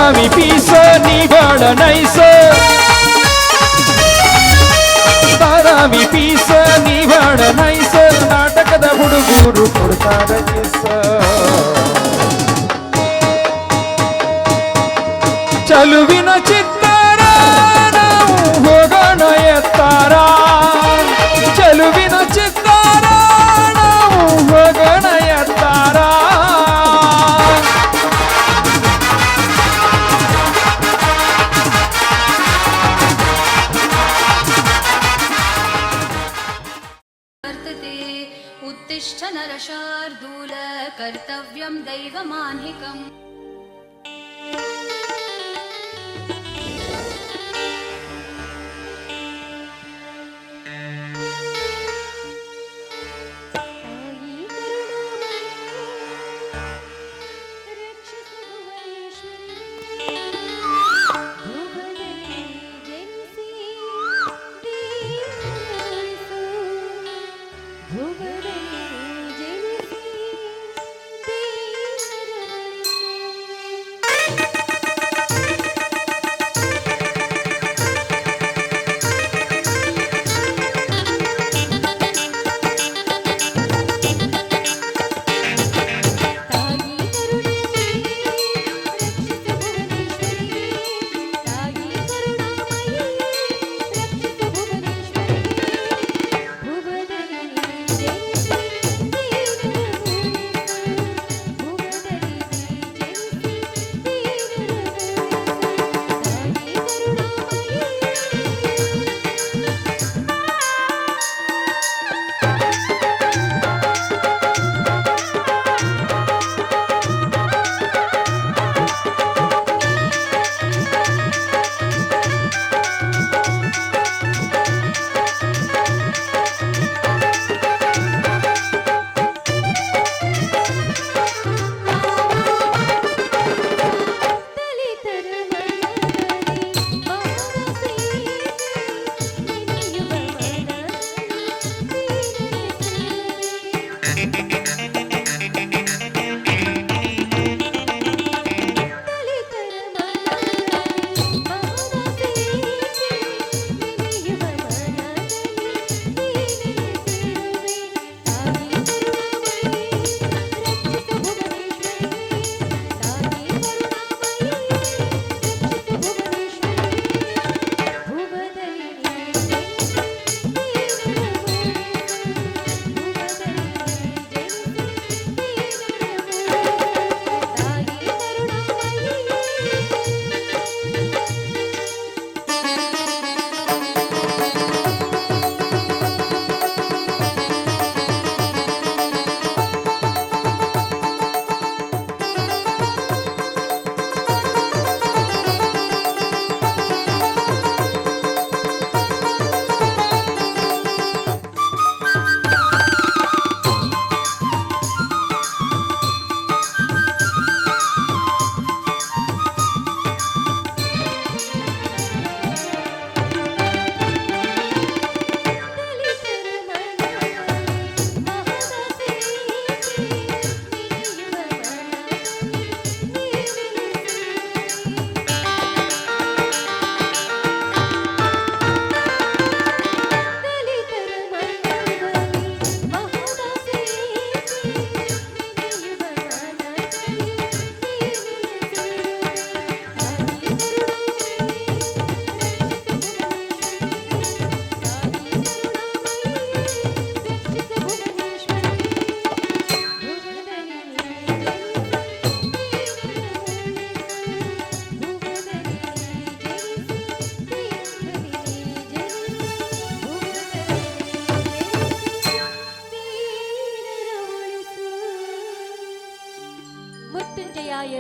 Dharavi piece ನೀ ಬಾಳ ನೈಸ Dharavi piece ನೀ ಬಾಳ ನೈಸ ನಾಟಕದ ಹುಡುಗರು ಕೊಡ್ತಾರ ಕಿಸ ಚಲುವಿನ ಚಿತ್ತಾರ ನಾವು ಹೋಗೋಣ ಎತ್ತಾರ ಚಲುವಿನ ಚಿತ್ತಾರ ನಾವು ಹೋಗೋಣ ಎತ್ತಾರ उत्तिष्ठ नरशार्दूल कर्तव्यं दैवमान्हिकम्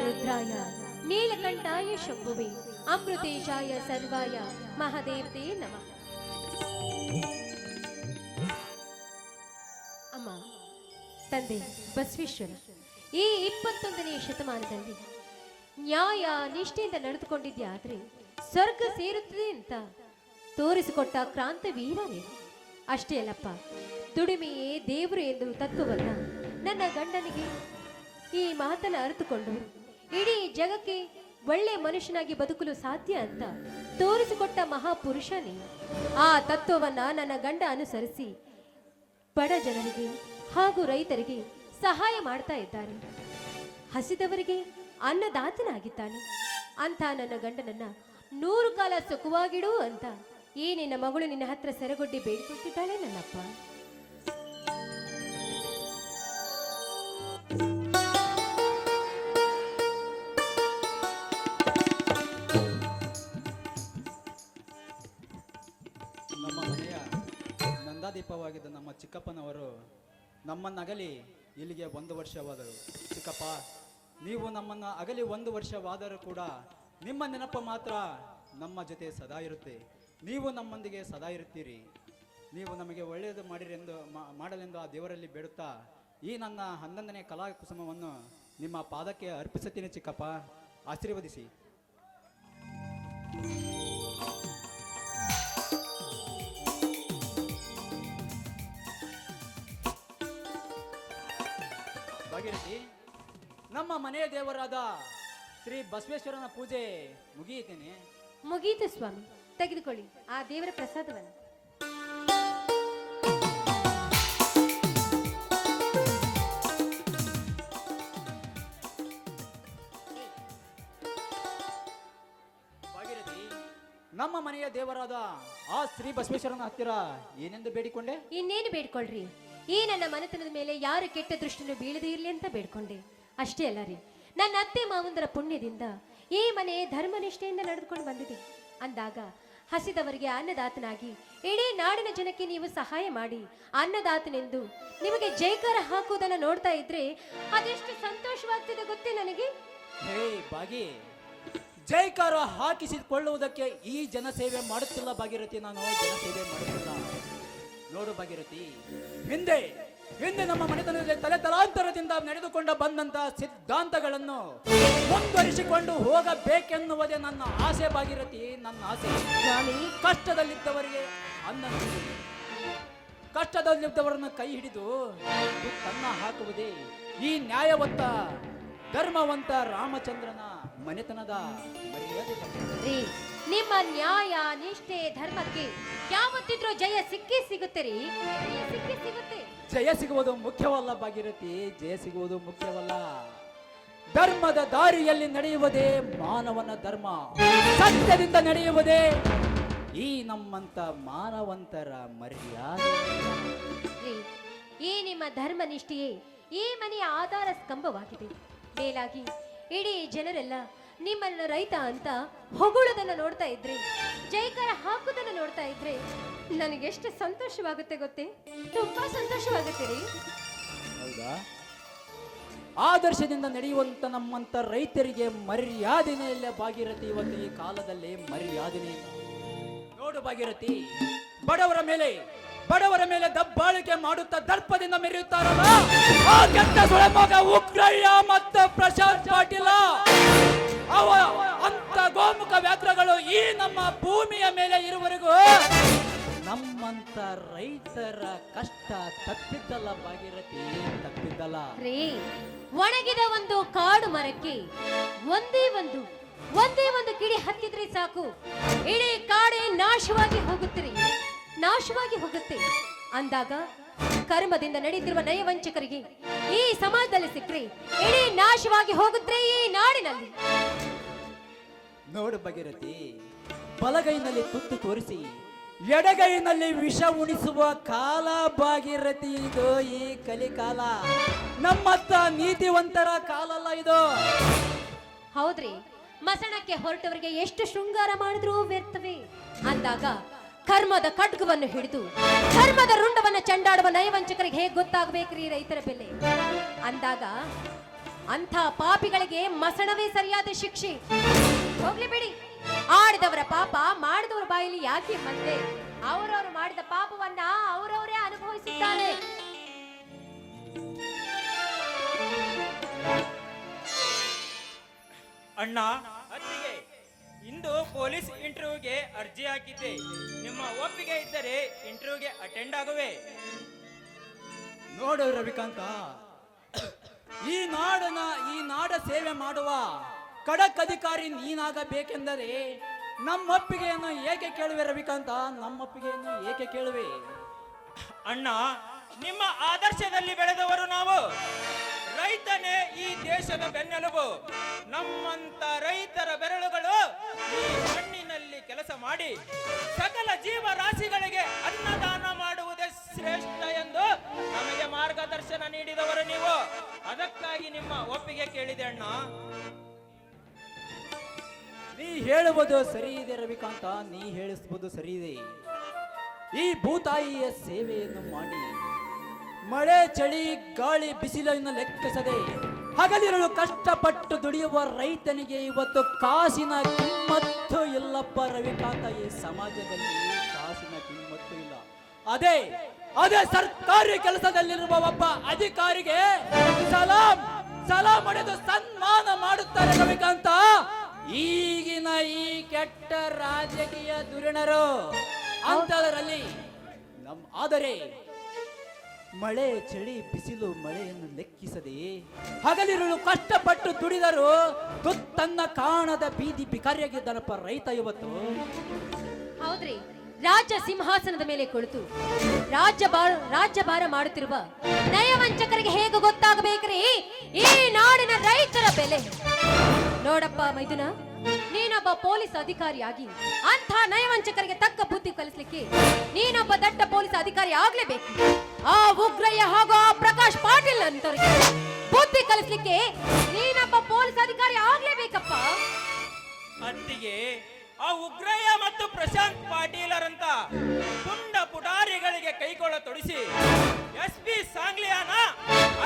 रुद्राय नीलकंठाय शंभुवे अमृतेशाय सर्वाय महादेवते नमः। अम्मा ತಂದೆ ಬಸವೇಶ್ವರ ಈ 21ನೇ ಶತಮಾನದಲ್ಲಿ ನ್ಯಾಯ ನಿಷ್ಠೆಯಿಂದ ನಡೆದುಕೊಂಡಿದ್ಯಾದ್ರೆ ಸ್ವರ್ಗ ಸೇರುತ್ತದೆ ಅಂತ ತೋರಿಸಿಕೊಟ್ಟ ಕ್ರಾಂತ ವೀರನೇ। ಅಷ್ಟೇ ಅಲ್ಲಪ್ಪ, ದುಡಿಮೆಯೇ ದೇವರು ಎಂದು ತತ್ವವನ್ನ ನನ್ನ ಗಂಡನಿಗೆ ಈ ಮಾತನ್ನು ಅರಿತುಕೊಂಡು ಇಡೀ ಜಗಕ್ಕೆ ಒಳ್ಳೆ ಮನುಷ್ಯನಾಗಿ ಬದುಕಲು ಸಾಧ್ಯ ಅಂತ ತೋರಿಸಿಕೊಟ್ಟ ಮಹಾಪುರುಷ ನೀನು. ಆ ತತ್ವವನ್ನ ನನ್ನ ಗಂಡ ಅನುಸರಿಸಿ ಬಡ ಜನರಿಗೆ ಹಾಗೂ ರೈತರಿಗೆ ಸಹಾಯ ಮಾಡ್ತಾ ಇದ್ದಾನೆ. ಹಸಿದವರಿಗೆ ಅನ್ನದಾತನಾಗಿದ್ದಾನೆ. ಅಂತ ನನ್ನ ಗಂಡನನ್ನ 100 ಕಾಲ ಸುಖವಾಗಿಡು ಅಂತ ಈ ನಿನ್ನ ಮಗಳು ನಿನ್ನ ಹತ್ರ ಸೆರಗೊಡ್ಡಿ ಬೇಡಿಕೊಟ್ಟಿದ್ದಾಳೆ ನನ್ನಪ್ಪ. ನಮ್ಮ ಮನೆಯ ನಂದಾದೀಪವಾಗಿದ್ದ ನಮ್ಮ ಚಿಕ್ಕಪ್ಪನವರು ನಮ್ಮನ್ನಗಲಿ ಇಲ್ಲಿಗೆ 1 ವರ್ಷವಾದರು. ಚಿಕ್ಕಪ್ಪ, ನೀವು ನಮ್ಮನ್ನು ಅಗಲಿ 1 ವರ್ಷವಾದರೂ ಕೂಡ ನಿಮ್ಮ ನೆನಪು ಮಾತ್ರ ನಮ್ಮ ಜೊತೆ ಸದಾ ಇರುತ್ತೆ. ನೀವು ನಮ್ಮೊಂದಿಗೆ ಸದಾ ಇರುತ್ತೀರಿ. ನೀವು ನಮಗೆ ಒಳ್ಳೆಯದು ಮಾಡಲೆಂದು ಆ ದೇವರಲ್ಲಿ ಬೇಡುತ್ತಾ ಈ ನನ್ನ 11ನೇ ಕಲಾ ಕುಸುಮವನ್ನು ನಿಮ್ಮ ಪಾದಕ್ಕೆ ಅರ್ಪಿಸುತ್ತೀನಿ. ಚಿಕ್ಕಪ್ಪ, ಆಶೀರ್ವದಿಸಿ. ಭಾಗೀರಥಿ, ನಮ್ಮ ಮನೆಯ ದೇವರಾದ ಶ್ರೀ ಬಸವೇಶ್ವರನ ಪೂಜೆ ಮುಗಿಯಿತೇನೆ? ಮುಗೀತು ಸ್ವಾಮಿ, ತೆಗೆದುಕೊಳ್ಳಿ ಆ ದೇವರ ಪ್ರಸಾದವನ್ನು. ಭಾಗೀರಥಿ, ನಮ್ಮ ಮನೆಯ ದೇವರಾದ ಆ ಶ್ರೀ ಬಸವೇಶ್ವರನ ಹತ್ತಿರ ಏನೆಂದು ಬೇಡಿಕೊಂಡೆ? ಇನ್ನೇನು ಬೇಡ್ಕೊಳ್ರಿ, ಈ ನನ್ನ ಮನೆತನದ ಮೇಲೆ ಯಾರು ಕೆಟ್ಟ ದೃಷ್ಟಿನೂ ಬೀಳದೇ ಇರಲಿ ಅಂತ ಬೇಡ್ಕೊಂಡೆ. ಅಷ್ಟೇ ಅಲ್ಲ ರೀ, ನನ್ನ ಅತ್ತೆ ಮಾವಂದರ ಪುಣ್ಯದಿಂದ ಈ ಮನೆ ಧರ್ಮನಿಷ್ಠೆಯಿಂದ ನಡೆದುಕೊಂಡು ಬಂದಿದೆ ಅಂದಾಗ ಹಸಿದವರಿಗೆ ಅನ್ನದಾತನಾಗಿ ಇಡೀ ನಾಡಿನ ಜನಕ್ಕೆ ನೀವು ಸಹಾಯ ಮಾಡಿ ಅನ್ನದಾತನೆಂದು ನಿಮಗೆ ಜೈಕಾರ ಹಾಕುವುದನ್ನು ನೋಡ್ತಾ ಇದ್ರೆ ಅದೆಷ್ಟು ಸಂತೋಷವಾಗ್ತಿದೆ ಗೊತ್ತೇ ನನಗೆ. ಹೇ ಬಾಗಿ, ಜೈಕಾರ ಹಾಕಿಸಿಕೊಳ್ಳುವುದಕ್ಕೆ ಈ ಜನಸೇವೆ ಮಾಡುತ್ತಿಲ್ಲ ಭಾಗೀರಥಿ. ನಾನು ಜನಸೇವೆ ಮಾಡುತ್ತಿಲ್ಲ. ನೋಡು ಭಾಗೀರಥಿ, ಹಿಂದೆ ನಮ್ಮ ಮನೆತನದಲ್ಲಿ ತಲೆ ತಲಾಂತರದಿಂದ ನಡೆದುಕೊಂಡು ಬಂದಂತಹ ಸಿದ್ಧಾಂತಗಳನ್ನು ಮುಂದುವರಿಸಿಕೊಂಡು ಹೋಗಬೇಕೆನ್ನುವುದೇ ನನ್ನ ಆಸೆ ಭಾಗೀರಥಿ, ನನ್ನ ಆಸೆ. ಕಷ್ಟದಲ್ಲಿದ್ದವರಿಗೆ ಅನ್ನ ನೀಡಿ, ಕಷ್ಟದಲ್ಲಿದ್ದವರನ್ನು ಕೈ ಹಿಡಿದು ತನ್ನ ಹಾಕುವುದೇ ಈ ನ್ಯಾಯವಂತ ಧರ್ಮವಂತ ರಾಮಚಂದ್ರನ ಮನೆತನದ ಮರ್ಯಾದೆ. ನಿಮ್ಮ ನ್ಯಾಯ ನಿಷ್ಠೆ ಧರ್ಮಕ್ಕೆ ಯಾವತ್ತಿದ್ರೂ ಜಯ ಸಿಕ್ಕೇ ಸಿಗುತ್ತೆ ರೀ, ಸಿಕ್ಕೇ ಸಿಗುತ್ತೆ. ಜಯ ಸಿಗುವುದು ಮುಖ್ಯವಲ್ಲ ಭಾಗೀರಥಿ, ಜಯ ಸಿಗುವುದು ಮುಖ್ಯವಲ್ಲ. ಧರ್ಮದ ದಾರಿಯಲ್ಲಿ ನಡೆಯುವುದೇ ಮಾನವನ ಧರ್ಮ. ಸತ್ಯದಿಂದ ನಡೆಯುವುದೇ ಈ ನಮ್ಮಂತ ಮಾನವಂತರ ಮರ್ಯಾದೆ. ಈ ನಿಮ್ಮ ಧರ್ಮ ನಿಷ್ಠೆಯೇ ಈ ಮನೆಯ ಆಧಾರ ಸ್ತಂಭವಾಗಿದೆ. ಮೇಲಾಗಿ ಇಡೀ ಜನರೆಲ್ಲ ನಿಮ್ಮನ್ನ ರೈತ ಅಂತ ಹೊಗಳೋದನ್ನ ನೋಡ್ತಾ ಇದ್ರೆ, ಜೈಕಾರ ಹಾಕುದನ್ನ ನೋಡ್ತಾ ಇದ್ರೆ ನನಗೆಷ್ಟು ಸಂತೋಷವಾಗುತ್ತೆ ಗೊತ್ತೇ, ತುಂಬಾ ಸಂತೋಷವಾಗುತ್ತೆ ರೀ. ಹೌದಾ? ಆದರ್ಶದಿಂದ ನಡೆಯುವಂತ ನಮ್ಮಂತ ರೈತರಿಗೆ ಮರ್ಯಾದೆನೇ ಇಲ್ಲ ಭಾಗೀರಥಿ. ಇವತ್ತು ಈ ಕಾಲದಲ್ಲಿ ಮರ್ಯಾದೆನೇ ಇಲ್ಲ. ನೋಡು ಭಾಗೀರಥಿ, ಬಡವರ ಮೇಲೆ ದಬ್ಬಾಳಿಕೆ ಮಾಡುತ್ತಾ ದರ್ಪದಿಂದ ಮೆರೆಯುತ್ತಾರಲ್ಲ ಆ ಕೆಟ್ಟ ಸುಳೆಮಗ ಉಗ್ರಯ್ಯ ಮತ್ತು ಪ್ರಶಾಂತ್ ಪಾಟೀಲ, ಅಂತ ಗೋಮುಖ ವ್ಯಾಘ್ರಗಳು ಈ ನಮ್ಮ ಭೂಮಿಯ ಮೇಲೆ ಇರುವವರೆಗೂ ನಮ್ಮಂತ ರೈತರ ಕಷ್ಟ ತಪ್ಪಿದ್ದಲ್ಲ ಭಾಗೀರಥಿ, ತಪ್ಪಿದ್ದಲ್ಲ ರೇ. ಒಣಗಿದ ಒಂದು ಕಾಡು ಮರಕ್ಕೆ ಒಂದೇ ಒಂದು ಕಿಡಿ ಹತ್ತಿದ್ರೆ ಸಾಕು, ಇಡೀ ಕಾಡೇ ನಾಶವಾಗಿ ಹೋಗುತ್ತೆ ಅಂದಾಗ ಕರ್ಮದಿಂದ ನಡೀತಿರುವ ನಯವಂಚಕರಿಗೆ ಈ ಸಮಾಜದಲ್ಲಿ ಸಿಕ್ಕರೆ ಇಡೀ ನಾಶವಾಗಿ ಹೋಗುತ್ತೆ ಈ ನಾಡಿನಲ್ಲಿ. ನೋಡು ಭಾಗೀರಥಿ, ಬಲಗೈನಲ್ಲಿ ತುತ್ತು ತೋರಿಸಿ ಎಡಗೈನಲ್ಲಿ ವಿಷ ಉಣಿಸುವ ಕಾಲ ಭಾಗೀರಥಿ ಇದು. ಈ ಕಲಿಕಾಲ ನಮ್ಮತ್ತ ನೀತಿವಂತರ ಕಾಲ ಅಲ್ಲ ಇದು. ಹೌದ್ರಿ, ಮಸಣಕ್ಕೆ ಹೊರಟವರಿಗೆ ಎಷ್ಟು ಶೃಂಗಾರ ಮಾಡಿದ್ರೂ ವ್ಯರ್ಥವೇ ಅಂದಾಗ ಕರ್ಮದ ಖಡ್ಗವನ್ನು ಹಿಡಿದು ಧರ್ಮದ ರುಂಡವನ್ನು ಚಂಡಾಡುವ ನಯವಂಚಕರಿಗೆ ಹೇಗೆ ಗೊತ್ತಾಗಬೇಕ್ರಿ ರೈತರ ಬೆಲೆ ಅಂದಾಗ ಅಂಥ ಪಾಪಿಗಳಿಗೆ ಮಸಣವೇ ಸರಿಯಾದ ಶಿಕ್ಷೆ. ಹೋಗ್ಲಿ ಬಿಡಿ, ಆಡಿದವರ ಪಾಪ ಮಾಡಿದವರ ಬಾಯಲ್ಲಿ ಯಾಕೆ ಮತ್ತೆ? ಅವರವರು ಮಾಡಿದ ಪಾಪವನ್ನ ಅವರವರೇ ಅನುಭವಿಸುತ್ತಾರೆ. ಅಣ್ಣ, ಅತ್ತಿಗೆ, ಇಂದು ಪೊಲೀಸ್ ಇಂಟರ್ವ್ಯೂಗೆ ಅರ್ಜಿ ಹಾಕಿದ್ದೆ. ನಿಮ್ಮ ಒಪ್ಪಿಗೆ ಇದ್ದರೆ ಇಂಟರ್ವ್ಯೂಗೆ ಅಟೆಂಡ್ ಆಗುವೆ. ನೋಡು ರವಿಕಾಂತ, ಈ ನಾಡ ಸೇವೆ ಮಾಡುವ ಖಡಕ್ ಅಧಿಕಾರಿ ನೀನಾಗಬೇಕೆಂದರೆ ನಮ್ಮೊಪ್ಪಿಗೆಯನ್ನು ಏಕೆ ಕೇಳುವೆ ರವಿಕಾಂತ? ನಮ್ಮೊಪ್ಪಿಗೆಯನ್ನು ಏಕೆ ಕೇಳುವೆ? ಅಣ್ಣ, ನಿಮ್ಮ ಆದರ್ಶದಲ್ಲಿ ಬೆಳೆದವರು ನಾವು. ರೈತನೇ ಈ ದೇಶದ ಬೆನ್ನೆಲುಬು. ನಮ್ಮಂತ ರೈತರ ಬೆರಳುಗಳು ಈ ಮಣ್ಣಿನಲ್ಲಿ ಕೆಲಸ ಮಾಡಿ ಸಕಲ ಜೀವರಾಶಿಗಳಿಗೆ ಅನ್ನದಾನ ಮಾಡುವುದೇ ಶ್ರೇಷ್ಠ ಎಂದು ನಮಗೆ ಮಾರ್ಗದರ್ಶನ ನೀಡಿದವರು ನೀವು. ಅದಕ್ಕಾಗಿ ನಿಮ್ಮ ಒಪ್ಪಿಗೆ ಕೇಳಿದೆ ಅಣ್ಣ. ನೀ ಹೇಳುವುದು ಸರಿ ಇದೆ ರವಿಕಾಂತ, ನೀ ಹೇಳಿಸುವುದು ಸರಿ ಇದೆ. ಈ ಭೂತಾಯಿಯ ಸೇವೆಯನ್ನು ಮಾಡಿ ಮಳೆ ಚಳಿ ಗಾಳಿ ಬಿಸಿಲನ್ನು ಲೆಕ್ಕಿಸದೆ ಹಗಲಿರಲು ಕಷ್ಟಪಟ್ಟು ದುಡಿಯುವ ರೈತನಿಗೆ ಇವತ್ತು ಕಾಸಿನ ಕಿಮ್ಮತ್ತು ಇಲ್ಲಪ್ಪ ರವಿಕಾಂತ. ಈ ಸಮಾಜದಲ್ಲಿ ಕಾಸಿನ ಕಿಮ್ಮತ್ತು ಇಲ್ಲ. ಅದೇ ಅದೇ ಸರ್ಕಾರಿ ಕೆಲಸದಲ್ಲಿರುವ ಒಬ್ಬ ಅಧಿಕಾರಿಗೆ ಸಲಾಂ ಹೊಡೆದು ಸನ್ಮಾನ ಮಾಡುತ್ತಾರೆ ರವಿಕಾಂತ. ಈಗಿನ ಈ ಕೆಟ್ಟ ರಾಜಕೀಯ ಧುರೀಣರು ಅಂತದರಲ್ಲಿ ಆದರೆ ಮಳೆ ಚಳಿ ಬಿಸಿಲು ಮಳೆಯನ್ನು ಲೆಕ್ಕಿಸದೆ ಹಗಲಿರುಳು ಕಷ್ಟಪಟ್ಟು ದುಡಿದರು ತುತ್ತನ್ನ ಕಾಣದ ಬೀದಿ ಬಿಕಾರಿಯಾಗಿದ್ದಾನಪ್ಪ ರೈತ ಇವತ್ತು. ಹೌದ್ರಿ, ರಾಜ್ಯ ಸಿಂಹಾಸನದ ಮೇಲೆ ಕುಳಿತು ರಾಜ್ಯಭಾರ ಮಾಡುತ್ತಿರುವ ನಯವಂಚಕರಿಗೆ ಹೇಗೆ ಗೊತ್ತಾಗಬೇಕ್ರಿ ಈ ನಾಡಿನ ರೈತರ ಬೆಲೆ? ನೋಡಪ್ಪ ಮೈದುನ, ನೀನೊಬ್ಬ ಪೊಲೀಸ್ ಅಧಿಕಾರಿಯಾಗಿ ಅಂಥ ನಯವಂಚಕರಿಗೆ ತಕ್ಕ ಬುದ್ಧಿ ಕಲಿಸ್ಲಿಕ್ಕೆ ನೀನೊಬ್ಬ ದಟ್ಟ ಪೊಲೀಸ್ ಅಧಿಕಾರಿ ಆಗ್ಲೇಬೇಕು. ಆ ಉಗ್ರಯ್ಯ ಹಾಗೂ ಆ ಪ್ರಕಾಶ್ ಪಾಟೀಲ್ ಅಂತವರಿಗೆ ಬುದ್ಧಿ ಕಲಿಸ್ಲಿಕ್ಕೆ ನೀನೊಬ್ಬ ಪೊಲೀಸ್ ಅಧಿಕಾರಿ ಆಗ್ಲೇಬೇಕಪ್ಪ. ಅತ್ತಿಗೆ, ಆ ಉಗ್ರಯ್ಯ ಮತ್ತು ಪ್ರಶಾಂತ್ ಪಾಟೀಲರಂತ ಪುಂಡ ಪುಟಾರಿಗಳಿಗೆ ಕೈಗೊಳ್ಳ ತೊಡಿಸಿ SP ಸಾಂಗ್ಲಿಯಾನ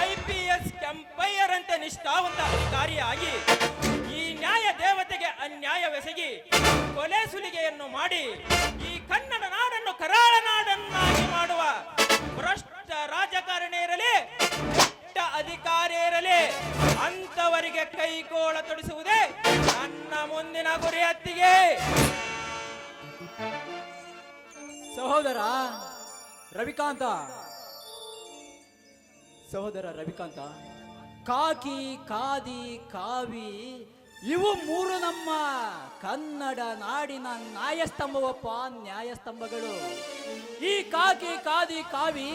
IPS ಕೆಂಪಯ್ಯರ್ ಅಂತ ನಿಷ್ಠಾವಂತ ಅಧಿಕಾರಿಯಾಗಿ ಈ ನ್ಯಾಯ ದೇವತೆಗೆ ಅನ್ಯಾಯವೆಸಗಿ ಕೊಲೆ ಸುಲಿಗೆಯನ್ನು ಮಾಡಿ ಈ ಕನ್ನಡ ನಾಡನ್ನು ಕರಾಳ ನಾಡನ್ನಾಗಿ ಮಾಡುವ ಭ್ರಷ್ಟ ರಾಜಕಾರಣಿ ಇರಲಿ, ಕೆಟ್ಟ ಅಧಿಕಾರಿ ಇರಲಿ, ಅಂತವರಿಗೆ ಕೈಗೋಳ ತೊಡಿಸುವುದೇ ನನ್ನ ಮುಂದಿನ ಗುರಿ ಅತ್ತಿಗೆ. ಸಹೋದರ ರವಿಕಾಂತ, ಕಾಕಿ ಕಾದಿ ಕಾವಿ ಇವು ಮೂರು ನಮ್ಮ ಕನ್ನಡ ನಾಡಿನ ನ್ಯಾಯಸ್ತಂಭವಪ್ಪ, ನ್ಯಾಯಸ್ತಂಭಗಳು. ಈ ಕಾಕಿ ಕಾದಿ ಕಾವಿ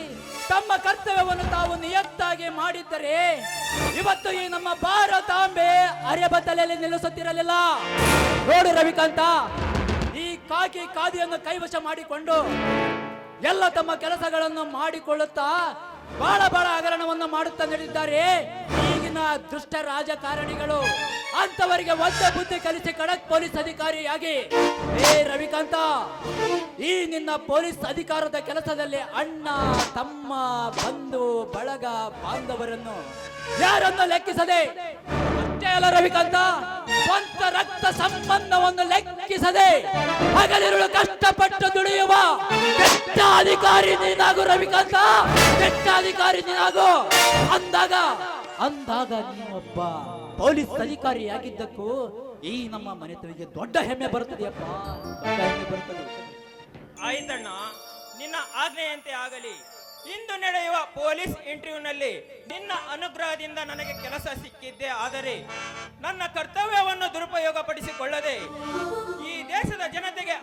ತಮ್ಮ ಕರ್ತವ್ಯವನ್ನು ತಾವು ನಿಯತ್ತಾಗಿ ಮಾಡಿದ್ದರೆ ಇವತ್ತು ಈ ನಮ್ಮ ಭಾರತಾಂಬೆ ಅರೆಬತ್ತಲೆಯಲ್ಲಿ ನಿಲ್ಲಿಸುತ್ತಿರಲಿಲ್ಲ. ನೋಡು ರವಿಕಾಂತ, ಈ ಕಾಕಿ ಕಾದಿಯನ್ನು ಕೈವಶ ಮಾಡಿಕೊಂಡು ಎಲ್ಲ ತಮ್ಮ ಕೆಲಸಗಳನ್ನು ಮಾಡಿಕೊಳ್ಳುತ್ತಾ ಬಹಳ ಹಗರಣವನ್ನು ಮಾಡುತ್ತಾ ನಡೆದಿದ್ದಾರೆ ಈಗಿನ ದುಷ್ಟ ರಾಜಕಾರಣಿಗಳು. ಅಂತವರಿಗೆ ಒಂದೇ ಬುದ್ಧಿ ಕಲಿಸಿ ಖಡಕ್ ಪೊಲೀಸ್ ಅಧಿಕಾರಿಯಾಗಿ ರವಿಕಾಂತ, ಈ ನಿನ್ನ ಪೊಲೀಸ್ ಅಧಿಕಾರದ ಕೆಲಸದಲ್ಲಿ ಅಣ್ಣ ತಮ್ಮ ಬಂಧು ಬಳಗ ಬಾಂಧವರನ್ನು ಯಾರನ್ನು ಲೆಕ್ಕಿಸದೆ, ಅಷ್ಟೇ ಅಲ್ಲ ರವಿಕಾಂತ, ಸ್ವಂತ ರಕ್ತ ಸಂಬಂಧವನ್ನು ಲೆಕ್ಕಿಸದೆ ಹಗಲಿರುಳು ಕಷ್ಟಪಟ್ಟು ದುಡಿಯುವ ಕೆಟ್ಟ ಅಧಿಕಾರಿ ನೀನಾಗು ರವಿಕಾಂತ, ಕೆಟ್ಟ ಅಧಿಕಾರಿ ನೀನಾಗು. ಅಂದಾಗ ನೀನೊಬ್ಬ ಪೊಲೀಸ್ ಅಧಿಕಾರಿಯಾಗಿದ್ದಕ್ಕೂ ಈ ನಮ್ಮ ಮನೆತವಿಗೆ ದೊಡ್ಡ ಹೆಮ್ಮೆ ಬರುತ್ತದೆಯಪ್ಪ, ದೊಡ್ಡ ಹೆಮ್ಮೆ ಬರುತ್ತದೆ. ಆಯ್ತಣ್ಣ, ನಿನ್ನ ಆಜ್ಞೆಯಂತೆ ಆಗಲಿ. ಇಂದು ನಡೆಯುವ ಪೊಲೀಸ್ ಇಂಟರ್ವ್ಯೂನಲ್ಲಿ ನಿನ್ನ ಅನುಗ್ರಹದಿಂದ ನನಗೆ ಕೆಲಸ ಸಿಕ್ಕಿದ್ದೆ. ಆದರೆ ನನ್ನ ಕರ್ತವ್ಯವನ್ನು ದುರುಪಯೋಗಪಡಿಸಿಕೊಳ್ಳದೆ ಈ ದೇಶದ ಜನತೆಗೆ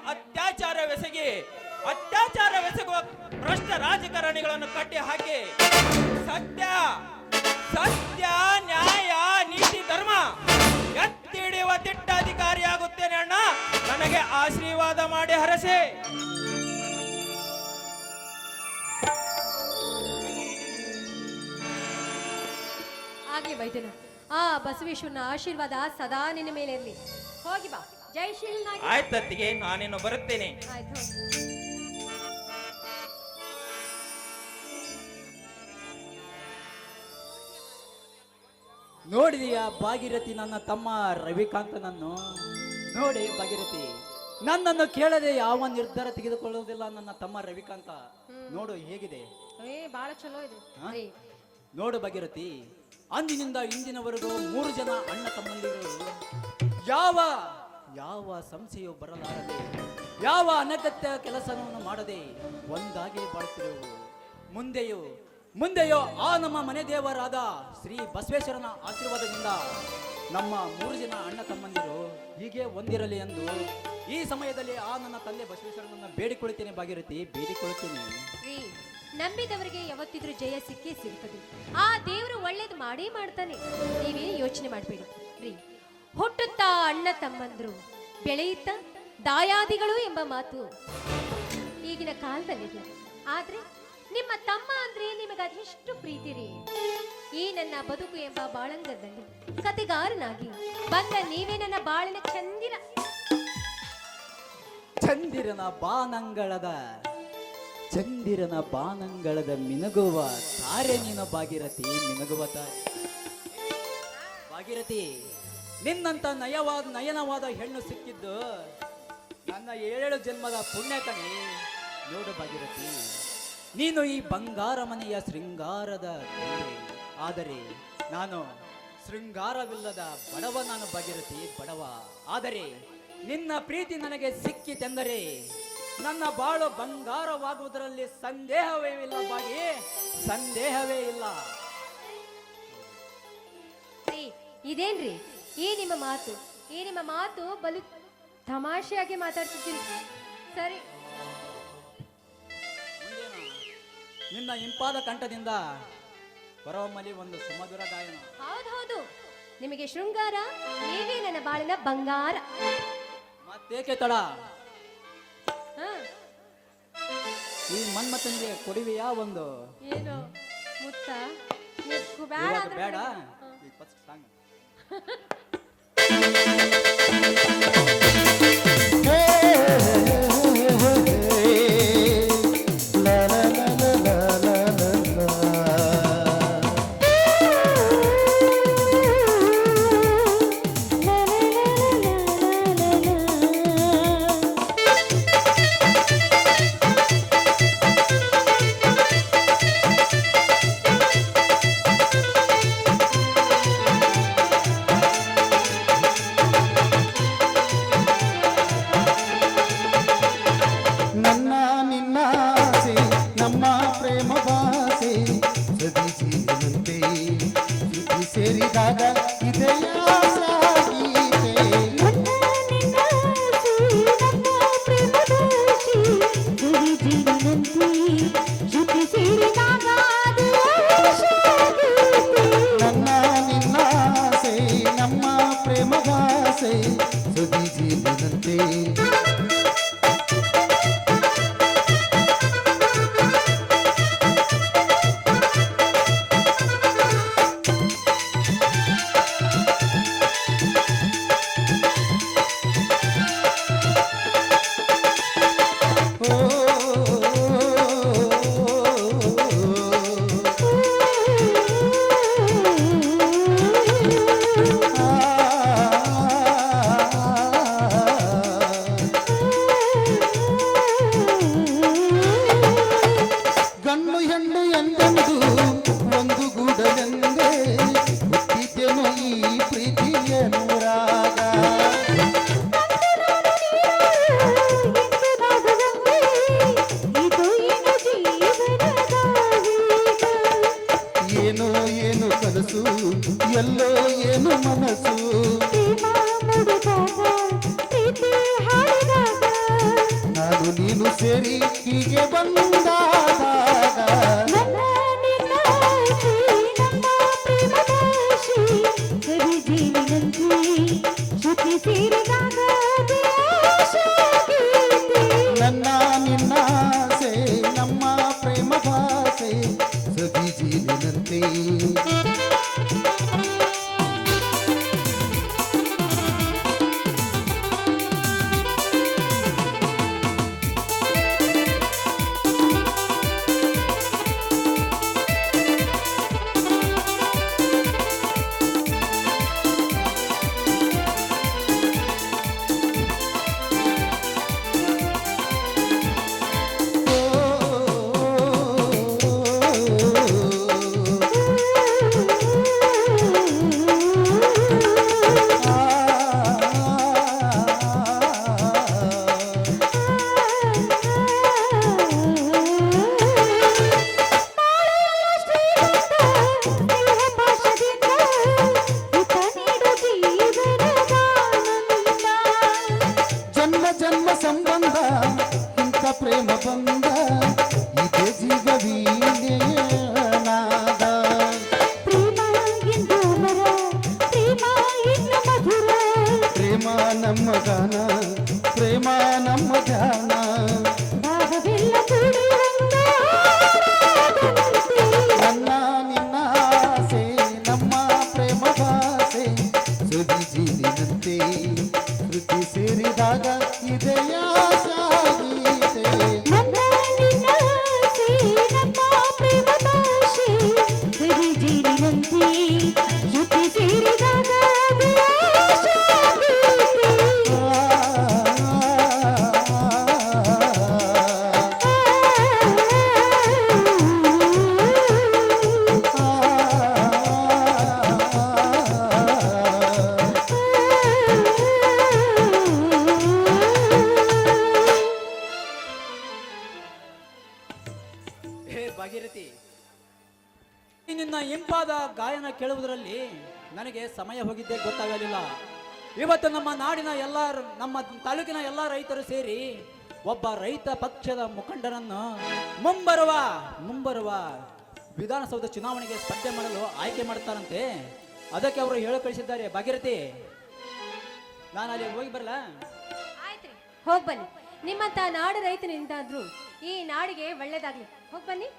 ಅತ್ಯಾಚಾರವೆಸಗುವ ಭ್ರಷ್ಟ ರಾಜಕಾರಣಿಗಳನ್ನು ಕಟ್ಟಿ ಹಾಕಿ ಸತ್ಯ ನ್ಯಾಯ ನೀತಿ ಧರ್ಮ ಎತ್ತಿ ಹಿಡಿಯುವ ದಿಟ್ಟ ಅಧಿಕಾರಿಯಾಗುತ್ತೇನೆ ಅಣ್ಣ. ನನಗೆ ಆಶೀರ್ವಾದ ಮಾಡಿ ಹರಸೆ. ಆಗ್ಲಿ ವೈದ್ಯನ, ಆ ಬಸವೇಶ್ವರನ ಆಶೀರ್ವಾದ ಸದಾ ನಿನ್ನ ಮೇಲೆ ಇರಲಿ. ಹೋಗಿ ಬಾ, ಜೈ ಶ್ರೀನಾಗಿ. ಆಯ್ತತ್ತಿಗೆ, ನಾನೇನು ಬರುತ್ತೇನೆ. ಆಯ್ತು. ನೋಡಿದೀಯ ಭಾಗೀರಥಿ, ನನ್ನ ತಮ್ಮ ರವಿಕಾಂತನನ್ನು ನೋಡಿ. ಭಾಗೀರಥಿ, ನನ್ನನ್ನು ಕೇಳದೆ ಯಾವ ನಿರ್ಧಾರ ತೆಗೆದುಕೊಳ್ಳುವುದಿಲ್ಲ ನನ್ನ ತಮ್ಮ ರವಿಕಾಂತ. ನೋಡು ಹೇಗಿದೆ, ಬಹಳ ಚಲೋ ಇದೆ. ನೋಡು ಭಾಗೀರಥಿ, ಅಂದಿನಿಂದ ಇಂದಿನವರೆಗೂ 3 ಜನ ಅಣ್ಣ ತಮ್ಮಂದಿರು ಯಾವ ಸಂಶಯ ಬರಲಾರದೆ, ಯಾವ ಅನಗತ್ಯ ಕೆಲಸವನ್ನು ಮಾಡದೆ ಒಂದಾಗಿ ಬಾಳುತ್ತಿರುವು. ಮುಂದೆಯೋ ಆ ನಮ್ಮ ಮನೆ ದೇವರಾದ ಶ್ರೀ ಬಸವೇಶ್ವರನ ಆಶೀರ್ವಾದದಿಂದ ನಮ್ಮ 3 ಜನ ಅಣ್ಣ ತಮ್ಮಂದಿರು ಹೀಗೆ ಒಂದಿರಲಿ ಎಂದು ಈ ಸಮಯದಲ್ಲಿ ಆ ನನ್ನ ತಂದೆ ಬಸವೇಶ್ವರನನ್ನ ಬೇಡಿಕೊಳ್ಳುತ್ತೇನೆ ಭಾಗೀರಥಿ, ಬೇಡಿಕೊಳ್ಳುತ್ತೇನೆ. ರೀ, ನಂಬಿದವರಿಗೆ ಯಾವತ್ತಿದ್ರೂ ಜಯ ಸಿಕ್ಕೇ ಸಿಗ್ತದೆ. ಆ ದೇವರು ಒಳ್ಳೇದು ಮಾಡೇ ಮಾಡ್ತಾನೆ. ನೀವೇನು ಯೋಚನೆ ಮಾಡಬೇಡಿ ರೀ. ಹುಟ್ಟುತ್ತಾ ಅಣ್ಣ ತಮ್ಮಂದ್ರು, ಬೆಳೆಯುತ್ತಾ ದಾಯಾದಿಗಳು ಎಂಬ ಮಾತು ಈಗಿನ ಕಾಲದಲ್ಲಿಲ್ಲ. ಆದ್ರೆ ನಿಮ್ಮ ತಮ್ಮ ಅಂದ್ರೆ ನಿಮಗೆ ಅದೆಷ್ಟು ಪ್ರೀತಿ ರೀ. ಈ ನನ್ನ ಬದುಕು ಎಂಬ ಬಾಳಂಗದಲ್ಲಿ ಕತೆಗಾರನಾಗಿ ಬಂದ ನೀವೇ ನನ್ನ ಬಾಳಿನ ಚಂದಿರನ ಬಾನಂಗಳದ ಮಿನುಗುವ ತಾರೆ ನೀನು ಭಾಗೀರಥಿ, ಮಿನುಗುವ ತಾರೆ. ಭಾಗೀರಥಿ, ನಿನ್ನಂತ ನಯನವಾದ ಹೆಣ್ಣು ಸಿಕ್ಕಿದ್ದು ನನ್ನ 7 ಜನ್ಮದ ಪುಣ್ಯ ಕಣೆ. ನೋಡು ಭಾಗೀರಥಿ, ನೀನು ಈ ಬಂಗಾರ ಮನೆಯ ಶೃಂಗಾರದ ಗೊಂಬೆ. ಆದರೆ ನಾನು ಶೃಂಗಾರವಿಲ್ಲದ ಬಡವ. ನಾನು ಭಾಗೀರಥಿ, ಬಡವ. ಆದರೆ ನಿನ್ನ ಪ್ರೀತಿ ನನಗೆ ಸಿಕ್ಕಿತೆಂದರೆ ನನ್ನ ಬಾಳು ಬಂಗಾರವಾಗುವುದರಲ್ಲಿ ಸಂದೇಹವೇ ಇಲ್ಲ ಭಾಗಿ, ಸಂದೇಹವೇ ಇಲ್ಲ. ಇದೇನ್ರಿ ಈ ನಿಮ್ಮ ಮಾತು ಬಲು ತಮಾಷೆಯಾಗಿ ಮಾತಾಡ್ತಿದ್ದೀರಿ. ಸರಿ, ನಿನ್ನ ಇಂಪಾದ ಕಂಠದಿಂದ ಹೊರಹೊಮ್ಮಲಿ ಒಂದು ಸುಮಧುರ ಗಾಯನ. ಹೌದು, ನಿಮಗೆ ಶೃಂಗಾರ, ನೀವೇ ನನ್ನ ಬಾಳಿನ ಬಂಗಾರ. ಮತ್ತೇಕೆ ತಡ? ಹ, ಈ ಮನ್ಮಥನಿಗೆ ಕೊಡುವೆಯಾ ಒಂದು? ಏನು ಮುತ್ತ? ಇವಾಗ ಬೇಡ, ಈ ಫಸ್ಟ್ ಸಾಂಗ್. ಸೇರಿದಾಗ ಇದೆಯ ನನ್ನ ನಿನ್ನ ಆಸೆ, ನಮ್ಮ ಪ್ರೇಮ ಭಾಷೆ ಸುದಿ ಜೀವನಂತೆ. ಗಂಡು ಹೆಣ್ಣು ಎಂದೆಂದು ಒಂದು ಗೂಡಲೆಂದೇ ಹುಟ್ಟಿದ್ದೆನು ಈ ಪ್ರೀತಿಯ ನೂರಾಗ. ಏನೋ ಏನು ಕನಸು, ಎಲ್ಲೋ ಏನು ಮನಸ್ಸು, ನಾನು ನೀನು ಸೇರಿ ಹೀಗೆ ಬಂದಾಗ ನನ್ನ ನಿನ್ನ ಆಸೆ, ನಮ್ಮ ಪ್ರೇಮ ಭಾಷೆ ಸದಿ ಜೀವನಂತೆ. ಪ್ರೀತಿ ಜೊತೆ ಸೇರಿದಾಗ ದ್ವೇಷ ಪ್ರೀತಿ. ಹೇ ಭಾಗೀರಥಿ, ಈ ನಿನ್ನ ಇಂಪಾದ ಗಾಯನ ಕೇಳುವುದರಲ್ಲಿ ನನಗೆ ಸಮಯ ಹೋಗಿದ್ದೇ ಗೊತ್ತಾಗಲಿಲ್ಲ. ಇವತ್ತು ನಮ್ಮ ನಾಡಿನ ನಮ್ಮ ತಾಲೂಕಿನ ಎಲ್ಲ ರೈತರು ಸೇರಿ ಒಬ್ಬ ರೈತ ಪಕ್ಷದ ಮುಖಂಡರನ್ನು ಮುಂಬರುವ ವಿಧಾನಸೌಧ ಚುನಾವಣೆಗೆ ಸ್ಪರ್ಧೆ ಮಾಡಲು ಆಯ್ಕೆ ಮಾಡ್ತಾರಂತೆ. ಅದಕ್ಕೆ ಅವರು ಹೇಳಿ ಕಳಿಸಿದ್ದಾರೆ. ಭಾಗೀರಥಿ, ನಾನು ಅಲ್ಲಿ ಹೋಗಿ ಬರಲ್ಲ? ಆಯ್ತ್ರಿ, ಹೋಗ್ ಬನ್ನಿ. ನಿಮ್ಮಂತ ನಾಡು ರೈತನಿಂದಾದ್ರೂ ಈ ನಾಡಿಗೆ ಒಳ್ಳೇದಾಗ್ಲಿ. ಹೋಗ್ ಬನ್ನಿ.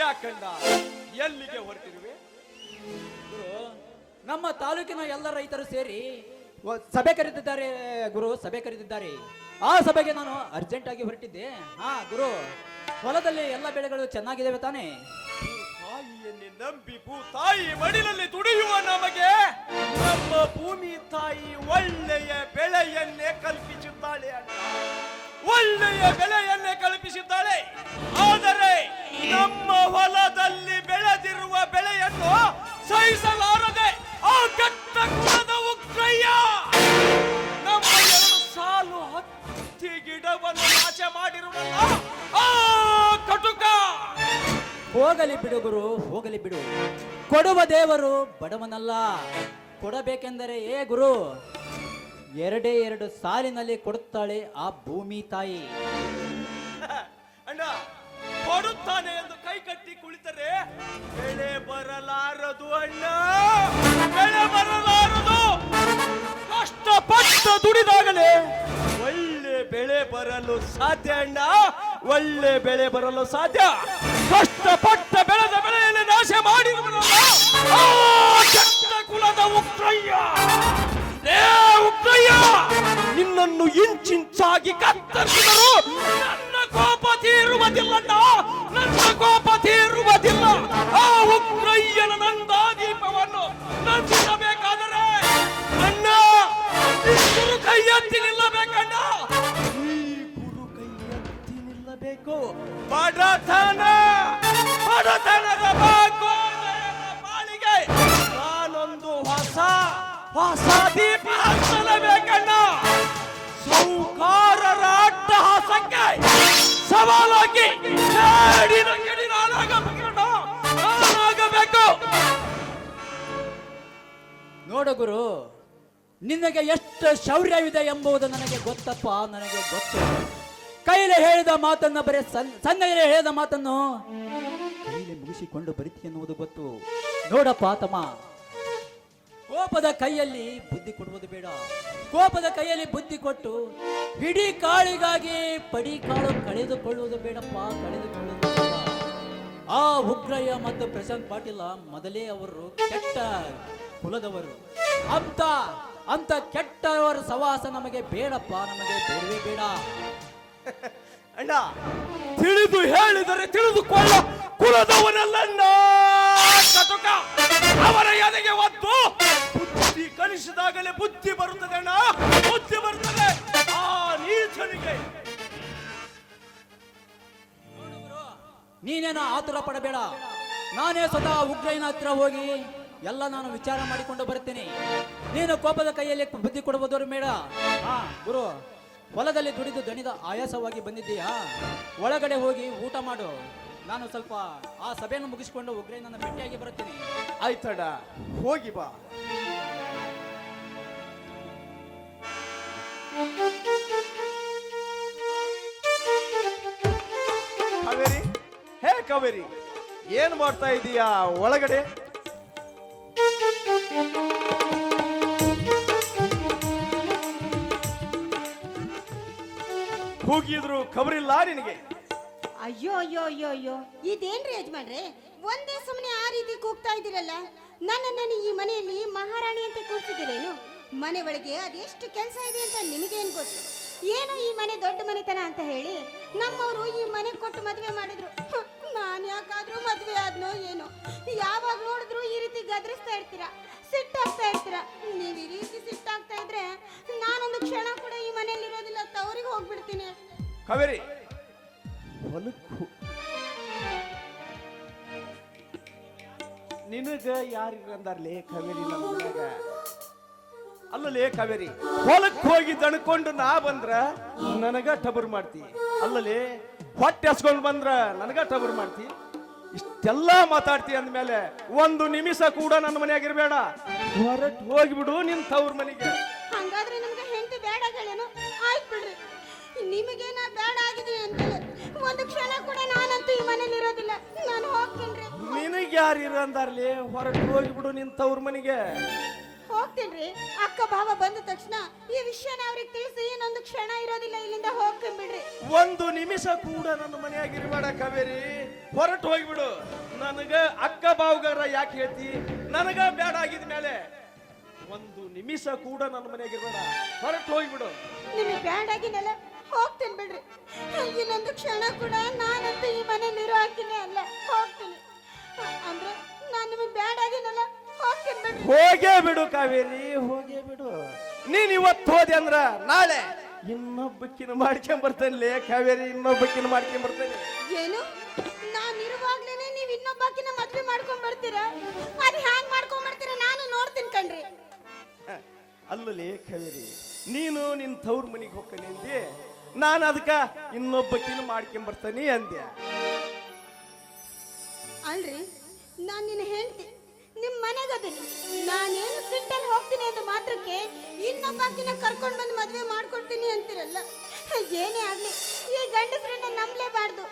ಯಾಕಂಡ ಎಲ್ಲಿಗೆ ಹೊರಟಿರುವೆ? ಗುರು, ನಮ್ಮ ತಾಲೂಕಿನ ಎಲ್ಲ ರೈತರು ಸೇರಿ ಸಭೆ ಕರೆದಿದ್ದಾರೆ ಗುರು, ಸಭೆ ಕರೆದಿದ್ದಾರೆ. ಆ ಸಭೆಗೆ ನಾನು ಅರ್ಜೆಂಟ್ ಆಗಿ ಹೊರಟಿದ್ದೆ. ಹಾ ಗುರು, ಹೊಲದಲ್ಲಿ ಎಲ್ಲ ಬೆಳೆಗಳು ಚೆನ್ನಾಗಿದ್ದಾವೆ ತಾನೇ? ತಾಯಿಯನ್ನೇ ನಂಬಿ ತಾಯಿ ಮಡಿಲಲ್ಲಿ ದುಡಿಯುವ ನಮಗೆ ನಮ್ಮ ಭೂಮಿ ತಾಯಿ ಒಳ್ಳೆಯ ಬೆಳೆಯನ್ನೇ ಕಲ್ಪಿಸುತ್ತಾಳೆ ಅಣ್ಣ. ಒಳ್ಳೆಯ ಬೆಳೆಯನ್ನೇ ಕಲ್ಪಿಸಿದ್ದಾಳೆ. ಆದರೆ ನಮ್ಮ ಹೊಲದಲ್ಲಿ ಬೆಳೆದಿರುವ ಬೆಳೆಯನ್ನು ಸಹಿಸಲಾರದೆ ಆ ಕೆಟ್ಟ ಕುಲದ ಉಗ್ರಯ್ಯ ನಮ್ಮ 2 ಸಾಲು ಹತ್ತಿ ಗಿಡವನ್ನು ನಾಶ ಮಾಡಿರುವಲ್ಲ ಆ ಕಟುಕ. ಹೋಗಲಿ ಬಿಡು ಗುರು, ಹೋಗಲಿ ಬಿಡು. ಕೊಡುವ ದೇವರು ಬಡವನಲ್ಲ. ಕೊಡಬೇಕೆಂದರೆ ಗುರು 2 ಸಾಲಿನಲ್ಲಿ ಕೊಡುತ್ತಾಳೆ ಆ ಭೂಮಿ ತಾಯಿ. ಅಣ್ಣ, ಕೊಡುತ್ತಾನೆ ಎಂದು ಕೈ ಕಟ್ಟಿ ಕುಳಿತರೆ ಬೆಳೆ ಬರಲಾರದು ಅಣ್ಣ, ಬೆಳೆ ಬರಲಾರದು. ಕಷ್ಟಪಟ್ಟು ದುಡಿದಾಗಲೇ ಒಳ್ಳೆ ಬೆಳೆ ಬರಲು ಸಾಧ್ಯ ಅಣ್ಣ, ಒಳ್ಳೆ ಬೆಳೆ ಬರಲು ಸಾಧ್ಯ. ಕಷ್ಟಪಟ್ಟ ಬೆಳೆದ ಬೆಳೆಯಲ್ಲಿ ನಾಶ ಮಾಡಿರುವುದಲ್ಲ ಆ ಕೆಟ್ಟ ಕುಲದ ಉಗ್ರಯ್ಯ. ಉಗ್ರಯ್ಯ, ನಿನ್ನನ್ನು ಇಂಚಿಂಚಾಗಿ ಕತ್ತರಿಸಿದರು ನನ್ನ ಕೋಪ ತೀರುವುದಿಲ್ಲಣ್ಣ, ನನ್ನ ಕೋಪ ತೀರುವುದಿಲ್ಲ. ಆ ಉಗ್ರಯ್ಯನ ನಂದಾದೀಪವನ್ನು ನಂದಿಸಬೇಕಾದರೆ ಅಣ್ಣ ಈ ಗುರು ಕೈ ಎತ್ತಿ ನಿಲ್ಲಬೇಕಣ್ಣ, ಈ ಗುರು ಕೈ ಎತ್ತಿ ನಿಲ್ಲಬೇಕು. ಬಡತನದ ಬಾಳಿಗೆ ನಾನೊಂದು ಹೊಸ ದೀಪ ಹಚ್ಚಲೇಬೇಕಣ್ಣ. ಸೌಕಾರರ ಅಟ್ಟಹಾಸಕ್ಕೆ ಸವಾಲಾಗಿ ನಾನಾಗಬೇಕು. ನೋಡು ಗುರು, ನಿನಗೆ ಎಷ್ಟು ಶೌರ್ಯವಿದೆ ಎಂಬುದು ನನಗೆ ಗೊತ್ತಪ್ಪ, ನನಗೆ ಗೊತ್ತು. ಕೈಲಿ ಹೇಳಿದ ಮಾತನ್ನು ಬರೀ ಸನ್ನೆಯಲ್ಲಿ ಹೇಳಿದ ಮಾತನ್ನು ಕೈಲಿ ಮುಗಿಸಿಕೊಂಡು ಬರಿತಿ ಎನ್ನುವುದು ಗೊತ್ತು. ನೋಡಪ್ಪ ತಮ್ಮ, ಕೋಪದ ಕೈಯಲ್ಲಿ ಬುದ್ಧಿ ಕೊಡುವುದು ಬೇಡ. ಕೋಪದ ಕೈಯಲ್ಲಿ ಬುದ್ಧಿ ಕೊಟ್ಟು ಹಿಡಿ ಕಾಳಿಗಾಗಿ ಪಡಿ ಕಾಳು ಕಳೆದುಕೊಳ್ಳುವುದು ಬೇಡಪ್ಪ, ಕಳೆದುಕೊಳ್ಳುವುದು ಬೇಡ. ಆ ಉಗ್ರಯ್ಯ ಮತ್ತು ಪ್ರಶಾಂತ್ ಪಾಟೀಲ ಮೊದಲೇ ಅವರು ಕೆಟ್ಟ ಕುಲದವರು. ಅಂತ ಕೆಟ್ಟವರ ಸವಾಸ ನಮಗೆ ಬೇಡಪ್ಪ, ನಮಗೆ ಬೇಡವೇ ಬೇಡ. ಅಣ್ಣ, ತಿಳಿದು ಹೇಳಿದರೆ ತಿಳಿದುಕೊಳ್ಳ ಕುಲದವನಲ್ಲ ಕಟುಕ. ಅವರ ಎದೆಗೆ ಒತ್ತು ಬುದ್ಧಿ ಕಲಿಸಿದಾಗಲೇ ಬುದ್ಧಿ ಬರುತ್ತದೆ ಅಣ್ಣ, ಬುದ್ಧಿ ಬರುತ್ತದೆ ಆ ನೀಚನಿಗೆ. ನೀನೇನ ಆತುರ ಪಡಬೇಡ. ನಾನೇ ಸ್ವತಃ ಉಗ್ರಯ್ಯನ ಹತ್ರ ಹೋಗಿ ಎಲ್ಲ ನಾನು ವಿಚಾರ ಮಾಡಿಕೊಂಡು ಬರ್ತೇನೆ. ನೀನು ಕೋಪದ ಕೈಯಲ್ಲಿ ಬುದ್ಧಿ ಕೊಡುವುದವರು ಬೇಡ. ಹಾ ಗುರು, ಹೊಲದಲ್ಲಿ ದುಡಿದು ದಣಿದ ಆಯಾಸವಾಗಿ ಬಂದಿದ್ದೀಯಾ? ಒಳಗಡೆ ಹೋಗಿ ಊಟ ಮಾಡು. ನಾನು ಸ್ವಲ್ಪ ಆ ಸಭೆಯನ್ನು ಮುಗಿಸಿಕೊಂಡು ಉಗ್ರಯ್ಯನನ್ನ ಭೇಟಿಯಾಗಿ ಬರುತ್ತೇನೆ. ಆಯ್ತಣ್ಣ, ಹೋಗಿ ಬಾ. ಕಾವೇರಿ, ಹೇ ಕಾವೇರಿ, ಏನ್ ಮಾಡ್ತಾ ಇದೀಯಾ ಒಳಗಡೆ? ಹೋಗಿದ್ರು ಖಬರಿಲ್ಲ ನಿನಗೆ? ಅಯ್ಯೋ ಅಯ್ಯೋ ಅಯ್ಯೋ ಅಯ್ಯೋ, ಇದೇನ್ರಿ ಯಜಮಾನ್ರೆ, ಒಂದೇ ಸಮನೆ ಆ ರೀತಿ ಕೂಗ್ತಾ ಇದ್ದೀರಲ್ಲ? ನನ್ನನ್ನು ಈ ಮನೆಯಲ್ಲಿ ಮಹಾರಾಣಿ ಅಂತ ಕೂರ್ಸಿದ್ದೀರೇನು? ಮನೆ ಒಳಗೆ ಅದೆಷ್ಟು ಕೆಲಸ ಇದೆ ಅಂತ ನಿಮಗೇನು ಗೊತ್ತು? ಏನೋ ಈ ಮನೆ ದೊಡ್ಡ ಮನೆತನ ಅಂತ ಹೇಳಿ ನಮ್ಮವರು ಈ ಮನೆ ಕೊಟ್ಟು ಮದುವೆ ಮಾಡಿದ್ರು. ನಾನು ಯಾಕಾದ್ರೂ ಮದುವೆ ಆದ್ನೋ ಏನೋ, ಯಾವಾಗ ನೋಡಿದ್ರು ಈ ರೀತಿ ಗದರಿಸ್ತಾ ಇರ್ತೀರಾ, ಸಿಟ್ಟಾಗ್ತಾ ಇರ್ತೀರಾ. ನೀವು ಈ ರೀತಿ ಸಿಟ್ಟಾಗ್ತಾ ಇದ್ರೆ ನಾನೊಂದು ಕ್ಷಣ ಕೂಡ ಈ ಮನೆಯಲ್ಲಿ ಇರೋದಿಲ್ಲ, ತವರಿಗೆ ಹೋಗ್ಬಿಡ್ತೀನಿ. ಕಾವೇರಿ, ಹೊಲಕ್ಕೆ ನಿನಗ ಯಾರಿಗಂದಾರ್ಲೇ ಕಾವೇರಿ? ನಮ್ಮ ಮನ್ಯಾಗ ಅಲ್ಲಲೇ ಕಾವೇರಿ, ಹೊಲಕ್ಕೆ ಹೋಗಿ ದಣ್ಕೊಂಡು ನಾ ಬಂದ್ರ ನನಗ ಟಬರ್ ಮಾಡ್ತಿ, ಅಲ್ಲಲೇ ಹೊಟ್ಟೆ ಹಸ್ಕೊಂಡ್ ಬಂದ್ರ ನನಗ ಟಬರ್ ಮಾಡ್ತಿ. ಇಷ್ಟೆಲ್ಲ ಮಾತಾಡ್ತಿ ಅಂದ್ಮೇಲೆ ಒಂದು ನಿಮಿಷ ಕೂಡ ನನ್ನ ಮನೆಯಾಗ ಇರಬೇಡ, ಹೊರಟ್ ಹೋಗಿಬಿಡು ನಿನ್ ತವ್ರ ಮನೆಗೆ. ಹಂಗಾದ್ರೆ ನಿಮ್ಗೆ ಹೆಂಡತಿ ಬೇಡ ಹೇಳೇನು? ಆಯ್ತು ಬಿಡ್ರಿ, ನಿಮಗೆ ನಾ ಬೇಡ ಆಗಿದೆ ಅಂತ ಒಂದು ಕ್ಷಣ ಕೂಡ ನಾನಂತೂ ಈ ಮನೇಲಿ ಇರೋದಿಲ್ಲ, ನಾನು ಹೋಗ್ತೀನಿ. ನಿನಗೆ ಯಾರು ಇರಂದಾರ್ಲಿ? ಹೊರಟು ಹೋಗಿಬಿಡು ನಿನ್ ತವ್ರ ಮನೆಗೆ. ಹೋಗ್ತೀನಿ. ಅಕ್ಕ ಭಾವ ಬಂದ ತಕ್ಷಣ ಈ ವಿಷಯನ ಅವ್ರಿಗೆ ತಿಳಿಸಿ ಇನ್ನೊಂದು ಕ್ಷಣ ಇರೋದಿಲ್ಲ, ಇಲ್ಲಿಂದ ಹೋಗ್ತೀನಿ ಬಿಡ್ರಿ. ಒಂದು ನಿಮಿಷ ಕೂಡ ನನ್ನ ಮನೆಯಾಗಿರ್ಬೇಡ ಕಾವೇರಿ, ಹೊರಟು ಹೋಗ್ಬಿಡು. ನನಗ ಅಕ್ಕ ಬಾವುಗಾರ ಯಾಕೆ ಹೇಳ್ತಿ? ನನಗ ಬೇಡ ಆಗಿದ ಮೇಲೆ ಒಂದು ನಿಮಿಷ ಕೂಡ ನನ್ನ ಮನೆಯಾಗಿರ್ಬೇಡ, ಹೊರಟು ಹೋಗ್ಬಿಡು. ನಿಮಗೆ ಬೇಡ ಆಗಿನಲ್ಲ, ಹೋಗ್ತೀನಿ ಬಿಡ್ರಿ. ಇನ್ನೊಂದು ಕ್ಷಣ ಕೂಡ ನಾನಂತೂ ಈ ಮನೇಲಿ ಇರೋ ಹಾಕಿನೇ ಅಲ್ಲ, ಹೋಗ್ತೀನಿ. ಅಂದ್ರೆ ನಾನು ನಿಮಗೆ ಬೇಡ ಆಗಿನಲ್ಲ, ಹೋಗ್ತೀನಿ ಬಿಡ್ರಿ. ಹೋಗೇ ಬಿಡು ಕಾವೇರಿ, ಹೋಗೇ ಬಿಡು. ನೀನ್ ಇವತ್ತು ಹೋದೆ ಅಂದ್ರ ನಾಳೆ ಇನ್ನೊಬ್ಬಕ್ಕಿನ ಮಾಡ್ಕೊಂಡ್ ಬರ್ತೇನೆ ಕಾವೇರಿ, ಇನ್ನೊಬ್ಬಕ್ಕಿನ ಮಾಡ್ಕೊಂಡ್ ಬರ್ತೇನೆ. ಏನು? ನಾನು ಇರುವಾಗ್ಲೇನೆ ನೀವು ಇನ್ನೊಬ್ಬಾಕಿನ ಮದ್ವೆ ಮಾಡ್ಕೊಂಡ್ ಬರ್ತೀರಾ? ಅದು ಹ್ಯಾಂಗ್ ಮಾಡ್ಕೊಂಡ್ ಬರ್ತೀರಾ ನಾನು ನೋಡ್ತೀನಿ ಕಣ್ರಿ. ಅಲ್ಲಲೇ ಕಾವೇರಿ, ನೀನು ನಿನ್ ತವ್ರ ಮನೆಗೆ ಹೋಗ್ತಾನೆ ಅಂದೆ, ನಾನು ಅದಕ್ಕ ಇನ್ನೊಬ್ಬಕ್ಕಿನ ಮಾಡ್ಕೊಂಡ್ ಬರ್ತಾನೆ ಅಂದೆ. ಅಲ್ರಿ, ನಾನು ನಿನ್ನ ಹೇಳ್ತಿ ನಿಮ್ ಮನೆಗದೀನಿ, ನಾನೇನು ಸಿಟ್ಟಲ್ಲಿ ಹೋಗ್ತೀನಿ ಅಂತ ಮಾತ್ರಕ್ಕೆ ಇನ್ನೊಬ್ಬಾಕಿನ ಕರ್ಕೊಂಡು ಬಂದು ಮದ್ವೆ ಮಾಡ್ಕೊಡ್ತೀನಿ ಅಂತಿರಲ್ಲ. ಏನೇ ಆಗ್ಲಿ ಈ ಗಂಡಸ್ರನ್ನ ನಂಬಲೇಬಾರ್ದು.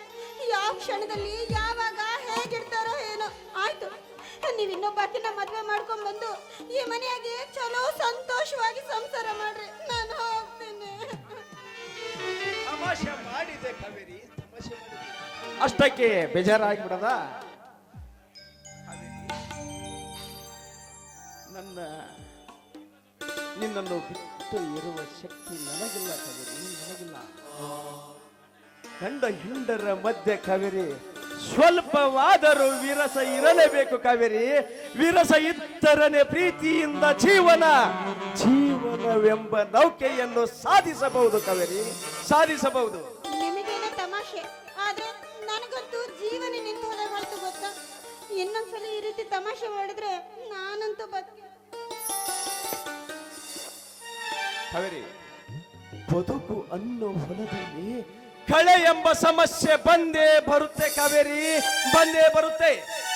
ಯಾವ ಕ್ಷಣದಲ್ಲಿ ಯಾವಾಗ ಹೇಗಿರ್ತಾರೋ ಏನೋ. ಆಯ್ತು, ನೀವು ಇನ್ನೊಬ್ಬಾಕಿನ ಮದ್ವೆ ಮಾಡ್ಕೊಂಡ್ ಬಂದು ಈ ಮನೆಯಾಗೆ ಚಲೋ ಸಂತೋಷವಾಗಿ ಸಂಸಾರ ಮಾಡ್ರಿ, ನಾನು ಹೋಗ್ತೀನಿ. ತಮಾಷೆ ಮಾಡಿದೆ ಕಾವೇರಿ, ತಮಾಷೆ ಮಾಡಿದೆ. ಅಷ್ಟಕ್ಕೆ ಬೇಜಾರಾಗ್ಬಿಡದ? ನನ್ನ ನಿನ್ನನ್ನು ಬಿಟ್ಟು ಇರುವ ಶಕ್ತಿ ನನಗಿಲ್ಲ ಕಾವೇರಿ, ನನಗಿಲ್ಲ. ಗಂಡ ಹೆಂಡರ ಮಧ್ಯೆ ಕಾವೇರಿ ಸ್ವಲ್ಪವಾದರೂ ವಿರಸ ಇರಲೇಬೇಕು ಕಾವೇರಿ. ವಿರಸ ಇದ್ದರನೆ ಪ್ರೀತಿಯಿಂದ ಜೀವನವೆಂಬ ನೌಕೆಯನ್ನು ಸಾಧಿಸಬಹುದು ಕಾವೇರಿ, ಸಾಧಿಸಬಹುದು. ನಿಮಗೇನೋ ತಮಾಷೆ, ಆದ್ರೆ ನನಗಂತೂ ಜೀವನ ನಿಂತು ಹೋದ ಹೊರತು ಗೊತ್ತಾ? ಇನ್ನೊಂದ್ಸಲ ಈ ರೀತಿ ತಮಾಷೆ ಮಾಡಿದ್ರೆ ನಾನಂತೂ ಕಾವೇರಿ, ಬದುಕು ಅನ್ನೋ ಹೊಲದಲ್ಲಿ ಕಳೆ ಎಂಬ ಸಮಸ್ಯೆ ಬಂದೇ ಬರುತ್ತೆ ಕಾವೇರಿ, ಬಂದೇ ಬರುತ್ತೆ.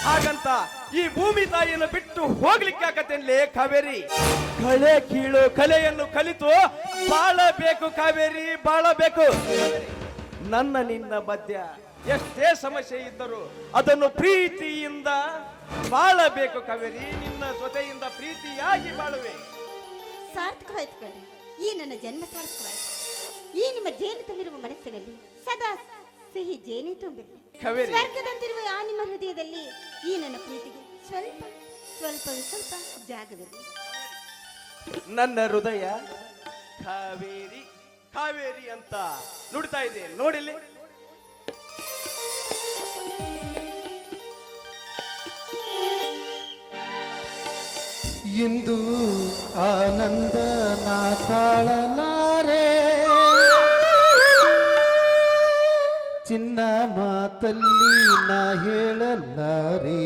ಹಾಗಂತ ಈ ಭೂಮಿ ತಾಯಿಯನ್ನು ಬಿಟ್ಟು ಹೋಗ್ಲಿಕ್ಕೆ ಆಗತ್ತೇನ್ಲೇ ಕಾವೇರಿ? ಕಳೆ ಕೀಳು ಕಲೆಯನ್ನು ಕಲಿತು ಬಾಳಬೇಕು ಕಾವೇರಿ, ಬಾಳಬೇಕು. ನನ್ನ ನಿನ್ನ ಮಧ್ಯ ಎಷ್ಟೇ ಸಮಸ್ಯೆ ಇದ್ದರೂ ಅದನ್ನು ಪ್ರೀತಿಯಿಂದ ಬಾಳಬೇಕು ಕಾವೇರಿ. ನಿನ್ನ ಜೊತೆಯಿಂದ ಪ್ರೀತಿಯಾಗಿ ಬಾಳುವೆ. ಸಾರ್ಥಕವಾಯ್ತು ಕಣ್ರಿ, ಈ ನನ್ನ ಜನ್ಮ ಸಾರ್ಥಕವಾಯ್ತು. ಈ ನಿಮ್ಮ ಜೇನು ತುಂಬಿರುವ ಮನಸ್ಸಿನಲ್ಲಿ ಸದಾ ಸಿಹಿ ಜೇನು ತುಂಬಿರಲಿ. ಕಾವೇರಿ, ಸ್ವರ್ಗದಂತಿರುವ ಆ ನಿಮ್ಮ ಹೃದಯದಲ್ಲಿ ಈ ನನ್ನ ಪ್ರೀತಿಗೆ ಸ್ವಲ್ಪ ಸ್ವಲ್ಪ ಸ್ವಲ್ಪ ಜಾಗವಿರಲಿ. ನನ್ನ ಹೃದಯ ಕಾವೇರಿ ಕಾವೇರಿ ಅಂತ ನುಡ್ತಾ ಇದೆ ನೋಡಿಲ್ಲಿ. ಇಂದು ಆನಂದ ನಾ ತಾಳಲಾರೆ, ಚಿನ್ನ ಮಾತಲ್ಲಿ ನಾ ಹೇಳಲಾರೆ.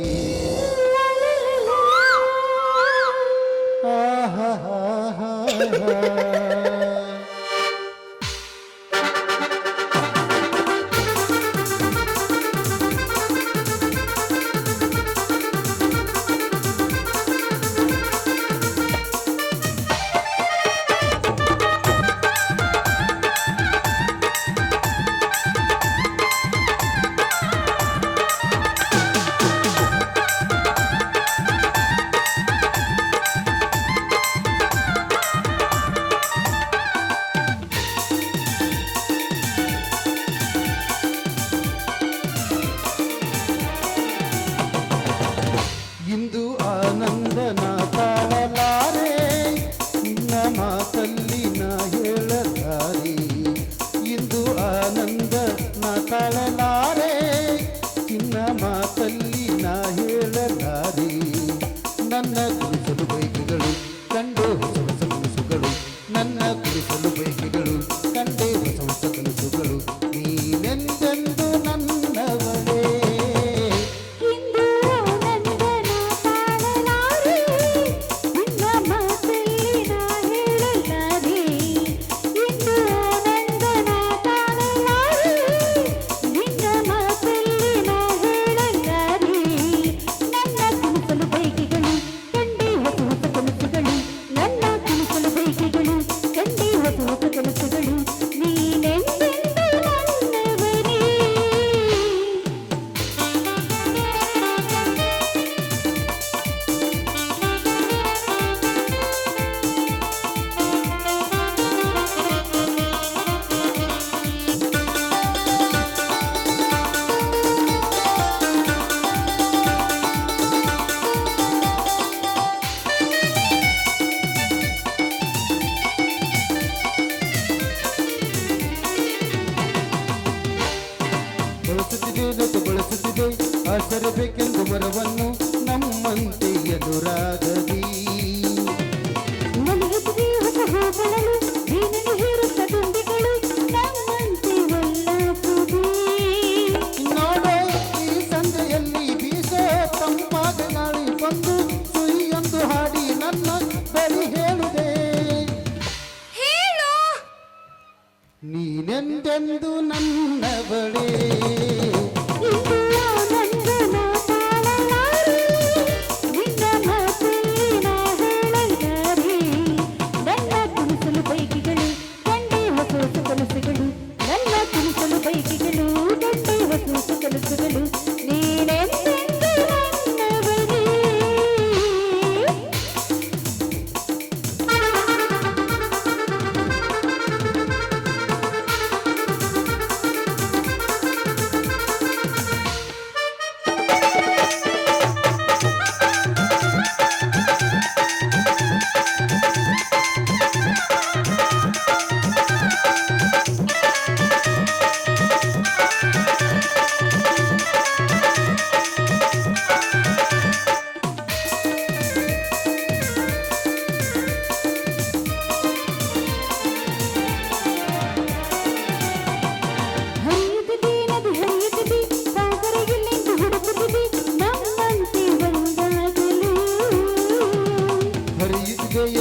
ಎಂದೆಂದು ನನ್ನವಳೇ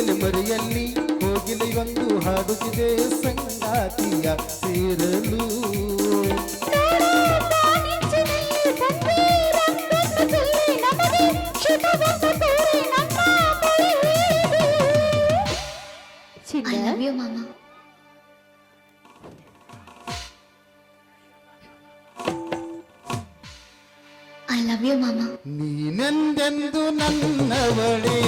ಎಲೆ ಮರೆಯಲ್ಲಿ ಹೋಗಿಲಿ ಒಂದು ಹಾಡುತ್ತಿದೆ ಸಂಗಾತಿಯ ಸೇರಲು I love you, Mama. I love you, Mama. ನೀನೆಂದೆಂದು ನನ್ನವಳೇ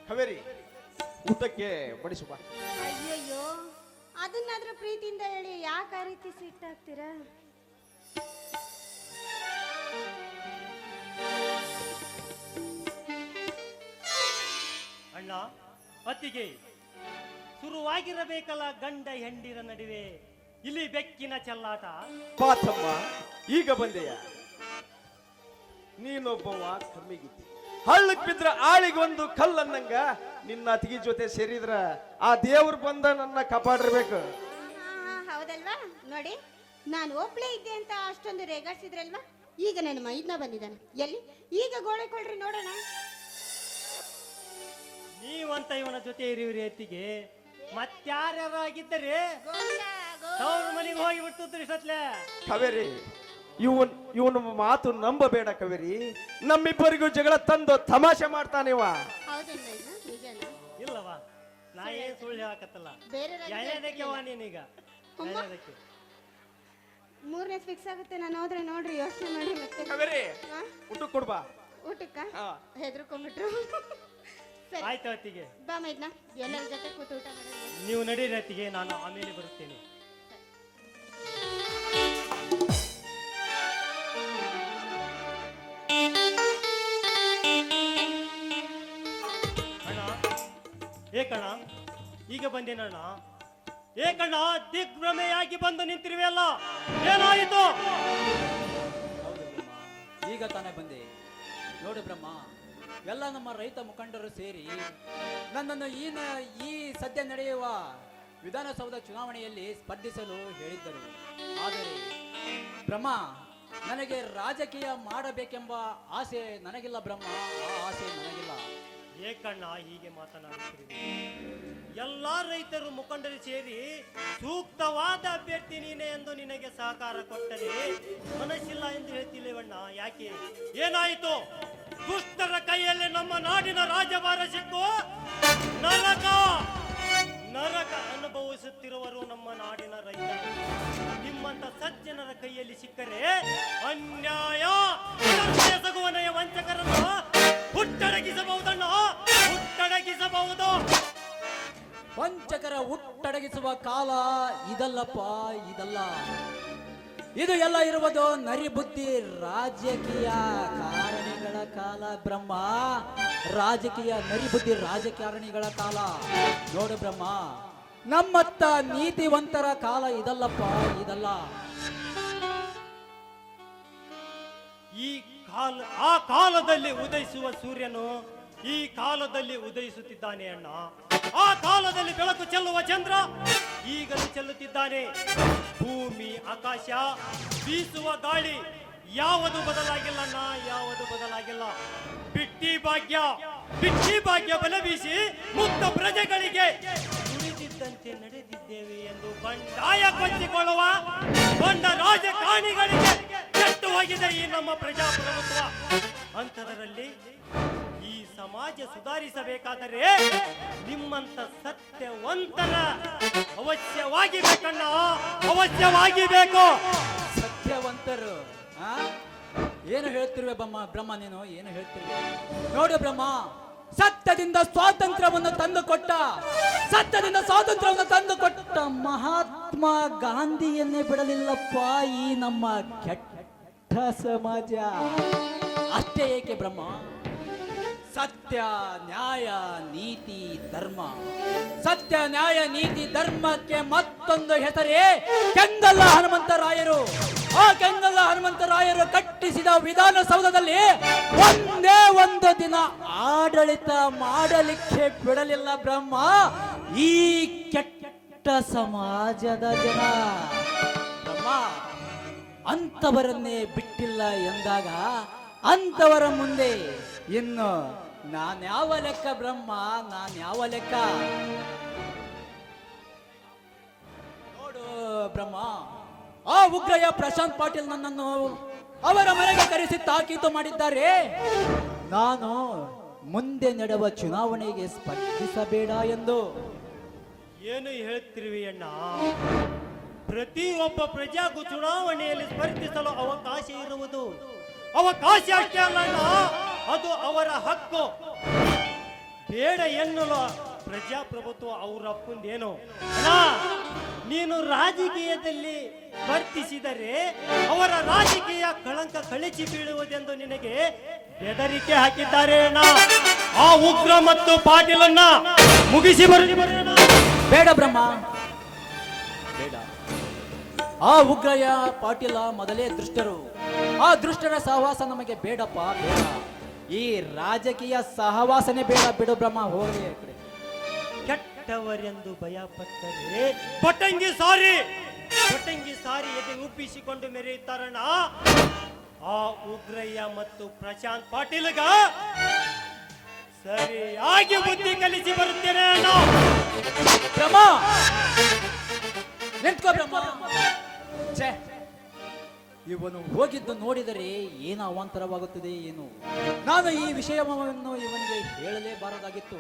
Kaveri ಊಟಕ್ಕೆ ಬಡಿಸುವ. ಅಯ್ಯಯ್ಯೋ, ಅದನ್ನಾದ್ರೂ ಪ್ರೀತಿಯಿಂದ ಹೇಳಿ, ಯಾಕೆ ಆ ರೀತಿ ಸಿಟ್ಟಾಗ್ತೀರಾ? ಅಣ್ಣ ಅತ್ತಿಗೆ ಶುರುವಾಗಿರಬೇಕಲ್ಲ ಗಂಡ ಹೆಂಡಿರ ನಡುವೆ ಇಲ್ಲಿ ಬೆಕ್ಕಿನ ಚೆಲ್ಲಾಟ. ಪಾತಮ್ಮ ಈಗ ಬಂದೆಯ? ನೀನೊಬ್ಬವ ಕಮ್ಮಿಗಿದ್ದಿ, ಹಳ್ಳಕ್ ಬಿದ್ರ ಆಳಿಗೊಂದು ಕಲ್ಲನ್ನಂಗ ನಿನ್ನ ಅತಿಗೆ ಜೊತೆ ಸೇರಿದ್ರ ಆ ದೇವ್ರು ಬಂದ ನನ್ನ ಕಾಪಾಡಿರ್ಬೇಕು. ಹೌದಲ್ವಾ? ನೋಡಿ, ನಾನು ಒಬ್ಳೇ ಇದ್ದೆ ಅಂತ ಅಷ್ಟೊಂದು ರೇಗಾಡ್ಸಿದ್ರಲ್ವಾ? ಈಗ ನನ್ನ ಮೈದ್ನ ಬಂದಿದ್ದಾನೆ. ಎಲ್ಲಿ? ಈಗ ಗೋಳೆ ಕೊಳ್ರಿ ನೋಡೋಣ. ನೀವಂತ ಇವನ ಜೊತೆ ಇರಿವ್ರಿ ಅತ್ತಿಗೆ, ಮತ್ತಾರ್ಯಾರಾಗಿದ್ದರೆ ಅವ್ರ ಮನೆಗೆ ಹೋಗಿ ಬಿಡ್ತಿದ್ರು ಇಷ್ಟತ್ಲೆ. ಕಾವೇರಿ, ಇವನ ಮಾತು ನಂಬಬೇಡ ಕಾವೇರಿ. ನಮ್ಮಿಬ್ಬರಿಗೂ ಜಗಳ ತಂದು ತಮಾಷೆ ಮಾಡ್ತಾನಿವ. ಇಲ್ಲವಾ, ನಾ ಏನ್ ಸುಳ್ಳು ಹೇಳಕತ್ತಲ್ಲ. ಎಳೆದಕ್ಕೆವ ನೀನೀಗ ಎಳೆದಕ್ಕೆ ಮೂರನೇ ಫಿಕ್ಸ್ ಆಗುತ್ತೆ. ನಾನು ಹೋದ್ರೆ ನೋಡ್ರಿ, ಯೋಚನೆ ಮಾಡಿ ಮತ್ತೆ. ಕಾವೇರಿ, ಊಟ ಕೊಡ್ಬಾ. ಊಟಕ್ಕ ಹೆದರ್ಕೊಂಡ್ಬಿಟ್ರು. ಆಯ್ತು ಅತ್ತಿಗೆ, ಬಾ ಮೈದ್ನ, ಎಲ್ಲರ ಜೊತೆ ಕೂತು ಊಟ ಮಾಡೋಣ. ನೀವು ನಡೀರಿ ಅತ್ತಿಗೆ, ನಾನು ಆಮೇಲೆ ಬರುತ್ತೇನೆ. ಅಣ್ಣ ಏಕಣ್ಣ, ಈಗ ಬಂದೇನಣ್ಣ. ಏಕಣ್ಣ, ದಿಗ್ಭ್ರಮೆಯಾಗಿ ಬಂದು ನಿಂತಿರುವೆಯಲ್ಲ, ಏನಾಯಿತು? ಹೌದು ಬ್ರಹ್ಮ, ಈಗ ತಾನೇ ಬಂದೆ. ನೋಡು ಬ್ರಹ್ಮ, ಎಲ್ಲ ನಮ್ಮ ರೈತ ಮುಖಂಡರು ಸೇರಿ ನನ್ನನ್ನು ಈ ಸದ್ಯ ನಡೆಯುವ ವಿಧಾನಸೌಧ ಚುನಾವಣೆಯಲ್ಲಿ ಸ್ಪರ್ಧಿಸಲು ಹೇಳಿದ್ದರು. ಆದರೆ ಬ್ರಹ್ಮ, ನನಗೆ ರಾಜಕೀಯ ಮಾಡಬೇಕೆಂಬ ಆಸೆ ನನಗಿಲ್ಲ ಬ್ರಹ್ಮ, ಆ ಆಸೆ ನನಗಿಲ್ಲ. ಏಕಣ್ಣ ಹೀಗೆ ಮಾತನಾಡುತ್ತಿರುವೆ? ಎಲ್ಲಾ ರೈತರು ಮುಖಂಡರು ಸೇರಿ ಸೂಕ್ತವಾದ ಅಭ್ಯರ್ಥಿ ನೀನೆ ಎಂದು ನಿನಗೆ ಸಹಕಾರ ಕೊಟ್ಟರೆ ಮನಸ್ಸಿಲ್ಲ ಎಂದು ಹೇಳ್ತಿಲ್ಲವಣ್ಣ. ಯಾಕೆ, ಏನಾಯಿತು? ದುಷ್ಟರ ಕೈಯಲ್ಲಿ ನಮ್ಮ ನಾಡಿನ ರಾಜಭಾರ ಸಿಕ್ಕು ನರಕ ನರಕ ಅನುಭವಿಸುತ್ತಿರುವರು ನಮ್ಮ ನಾಡಿನ ರೈತರು. ನಿಮ್ಮಂತ ಸಜ್ಜನರ ಕೈಯಲ್ಲಿ ಸಿಕ್ಕರೆ ಅನ್ಯಾಯ ಎಸಗುವನೆಯ ವಂಚಕರನ್ನು ಹುಟ್ಟಡಗಿಸಬಹುದಣ್ಣ, ಹುಟ್ಟಡಗಿಸಬಹುದು. ವಂಚಕರ ಹುಟ್ಟಡಗಿಸುವ ಕಾಲ ಇದಲ್ಲಪ್ಪ, ಇದಲ್ಲ. ಇದು ಎಲ್ಲ ಇರುವುದು ನರಿಬುದ್ಧಿ ರಾಜಕೀಯ ಕಾರಣಿಗಳ ಕಾಲ ಬ್ರಹ್ಮ. ರಾಜಕೀಯ ನರಿಬುದ್ಧಿ ರಾಜಕಾರಣಿಗಳ ಕಾಲ. ನೋಡು ಬ್ರಹ್ಮ, ನಮ್ಮತ್ತ ನೀತಿವಂತರ ಕಾಲ ಇದಲ್ಲಪ್ಪ, ಇದಲ್ಲ. ಆ ಕಾಲದಲ್ಲಿ ಉದಯಿಸುವ ಸೂರ್ಯನು ಈ ಕಾಲದಲ್ಲಿ ಉದಯಿಸುತ್ತಿದ್ದಾನೆ ಅಣ್ಣ. ಆ ಕಾಲದಲ್ಲಿ ಬೆಳಕು ಚೆಲ್ಲುವ ಚಂದ್ರ ಈಗಲೂ ಚೆಲ್ಲುತ್ತಿದ್ದಾನೆ. ಭೂಮಿ, ಆಕಾಶ, ಬೀಸುವ ಗಾಳಿ ಯಾವುದು ಬದಲಾಗಿಲ್ಲ ಅಣ್ಣ, ಯಾವುದು ಬದಲಾಗಿಲ್ಲ. ಬಿಟ್ಟಿ ಭಾಗ್ಯ ಬಲ ಬೀಸಿ ಮುಕ್ತ ಪ್ರಜೆಗಳಿಗೆ ನುಡಿದಿದ್ದಂತೆ ನಡೆದಿದ್ದೇವೆ ಎಂದು ಬಂಡಾಯ ಕೊಚ್ಚಿಕೊಳ್ಳುವ ಬಂಡ ರಾಜಕಾರಣಿಗಳಿಗೆ ಕೆಟ್ಟು ಹೋಗಿದೆ ಈ ನಮ್ಮ ಪ್ರಜಾಪ್ರಭುತ್ವ. ಅಂಥದರಲ್ಲಿ ಈ ಸಮಾಜ ಸುಧಾರಿಸಬೇಕಾದರೆ ನಿಮ್ಮಂತ ಸತ್ಯವಂತರ ಅವಶ್ಯವಾಗಿ ಬೇಕಣ್ಣ, ಅವಶ್ಯವಾಗಿ ಬೇಕು. ಸತ್ಯವಂತರು ಏನು ಹೇಳ್ತಿರುವೆ ಬ್ರಹ್ಮ, ನೀನು ಏನು ಹೇಳ್ತಿರುವೆ? ನೋಡು ಬ್ರಹ್ಮ, ಸತ್ಯದಿಂದ ಸ್ವಾತಂತ್ರ್ಯವನ್ನು ತಂದುಕೊಟ್ಟ ಮಹಾತ್ಮ ಗಾಂಧಿಯನ್ನೇ ಬಿಡಲಿಲ್ಲಪ್ಪ ಈ ನಮ್ಮ ಕೆಟ್ಟ ಸಮಾಜ. ಅಷ್ಟೇ ಏಕೆ ಬ್ರಹ್ಮ, ಸತ್ಯ ನ್ಯಾಯ ನೀತಿ ಧರ್ಮ. ಸತ್ಯ ನ್ಯಾಯ ನೀತಿ ಧರ್ಮಕ್ಕೆ ಮತ್ತೊಂದು ಹೆಸರೇ ಕೆಂಗಲ್ಲ ಹನುಮಂತರಾಯರು. ಆ ಕೆಂಗಲ್ಲ ಹನುಮಂತರಾಯರು ಕಟ್ಟಿಸಿದ ವಿಧಾನಸೌಧದಲ್ಲಿ ಒಂದೇ ಒಂದು ದಿನ ಆಡಳಿತ ಮಾಡಲಿಕ್ಕೆ ಬಿಡಲಿಲ್ಲ ಬ್ರಹ್ಮ ಈ ಕೆಟ್ಟ ಸಮಾಜದ ಜನ. ಬ್ರಹ್ಮ, ಅಂತವರನ್ನೇ ಬಿಟ್ಟಿಲ್ಲ ಎಂದಾಗ ಅಂತವರ ಮುಂದೆ ಇನ್ನು ನಾನ್ಯಾವ ಲೆಕ್ಕ ಬ್ರಹ್ಮ, ನಾನ್ಯಾವ ಲೆಕ್ಕ? ನೋಡು ಬ್ರಹ್ಮ, ಆ ಉಗ್ರಯ್ಯ ಪ್ರಶಾಂತ್ ಪಾಟೀಲ್ ನನ್ನನ್ನು ಅವರ ಮನೆಗೆ ಕರೆಸಿ ತಾಕೀತು ಮಾಡಿದ್ದಾರೆ. ನಾನು ಮುಂದೆ ನಡೆಯುವ ಚುನಾವಣೆಗೆ ಸ್ಪರ್ಧಿಸಬೇಡ ಎಂದು. ಏನು ಹೇಳ್ತಿರುವಿ ಅಣ್ಣ? ಪ್ರತಿಯೊಬ್ಬ ಪ್ರಜೆಗೂ ಚುನಾವಣೆಯಲ್ಲಿ ಸ್ಪರ್ಧಿಸಲು ಅವಕಾಶ ಇರುವುದು. ಅವಕಾಶ ಅಷ್ಟೇ ಅಲ್ಲ ಅಣ್ಣ, ಅದು ಅವರ ಹಕ್ಕು. ಬೇಡ ಎನ್ನಲು ಪ್ರಜಾಪ್ರಭುತ್ವ ಅವರ ಅಪ್ಪಂದೇನು ಅಣ್ಣ. ನೀನು ರಾಜಕೀಯದಲ್ಲಿ ಸ್ಪರ್ಧಿಸಿದರೆ ಅವರ ರಾಜಕೀಯ ಕಳಂಕ ಕಳಚಿ ಬೀಳುವುದೆಂದು ನಿನಗೆ ಬೆದರಿಕೆ ಹಾಕಿದ್ದಾರೆ ಅಣ್ಣ. ಆ ಉಗ್ರ ಮತ್ತು ಪಾಟೀಲನ್ನ ಮುಗಿಸಿ ಬರೋಣ. ಬೇಡ ಬ್ರಹ್ಮ, ಬೇಡ. ಆ ಉಗ್ರಯ್ಯ ಪಾಟೀಲ ಮೊದಲೇ ದುಷ್ಟರು. ಆ ದುಷ್ಟರ ಸಹವಾಸ ನಮಗೆ ಬೇಡಪ್ಪ, ಬೇಡ. ಈ ರಾಜಕೀಯ ಸಹವಾಸನೆ ಬೇಡ, ಬಿಡು ಬ್ರಹ್ಮ, ಹೋಗಿ ಆ ಕಡೆ. ಕೆಟ್ಟವರೆಂದು ಭಯಪಟ್ಟರೆ ಪಟಂಗಿ ಸಾರಿ ಎದೆ ಉಬ್ಬಿಸಿಕೊಂಡು ಮೆರೆಯುತ್ತಾರಣ್ಣ. ಆ ಉಗ್ರಯ್ಯ ಮತ್ತು ಪ್ರಶಾಂತ್ ಪಾಟೀಲ್ಗ ಸರಿಯಾಗಿ ಬುದ್ಧಿ ಕಲಿಸಿ ಬರುತ್ತೇನೆ ಅಣ್ಣ. ಬ್ರಹ್ಮ, ನಿಂತ್ಕೋ ಬ್ರಹ್ಮ. ಛೇ, ಇವನು ಹೋಗಿದ್ದು ನೋಡಿದರೆ ಏನು ಅವಾಂತರವಾಗುತ್ತದೆ ಏನು. ನಾನು ಈ ವಿಷಯವನ್ನು ಇವನಿಗೆ ಹೇಳಲೇಬಾರದಾಗಿತ್ತು.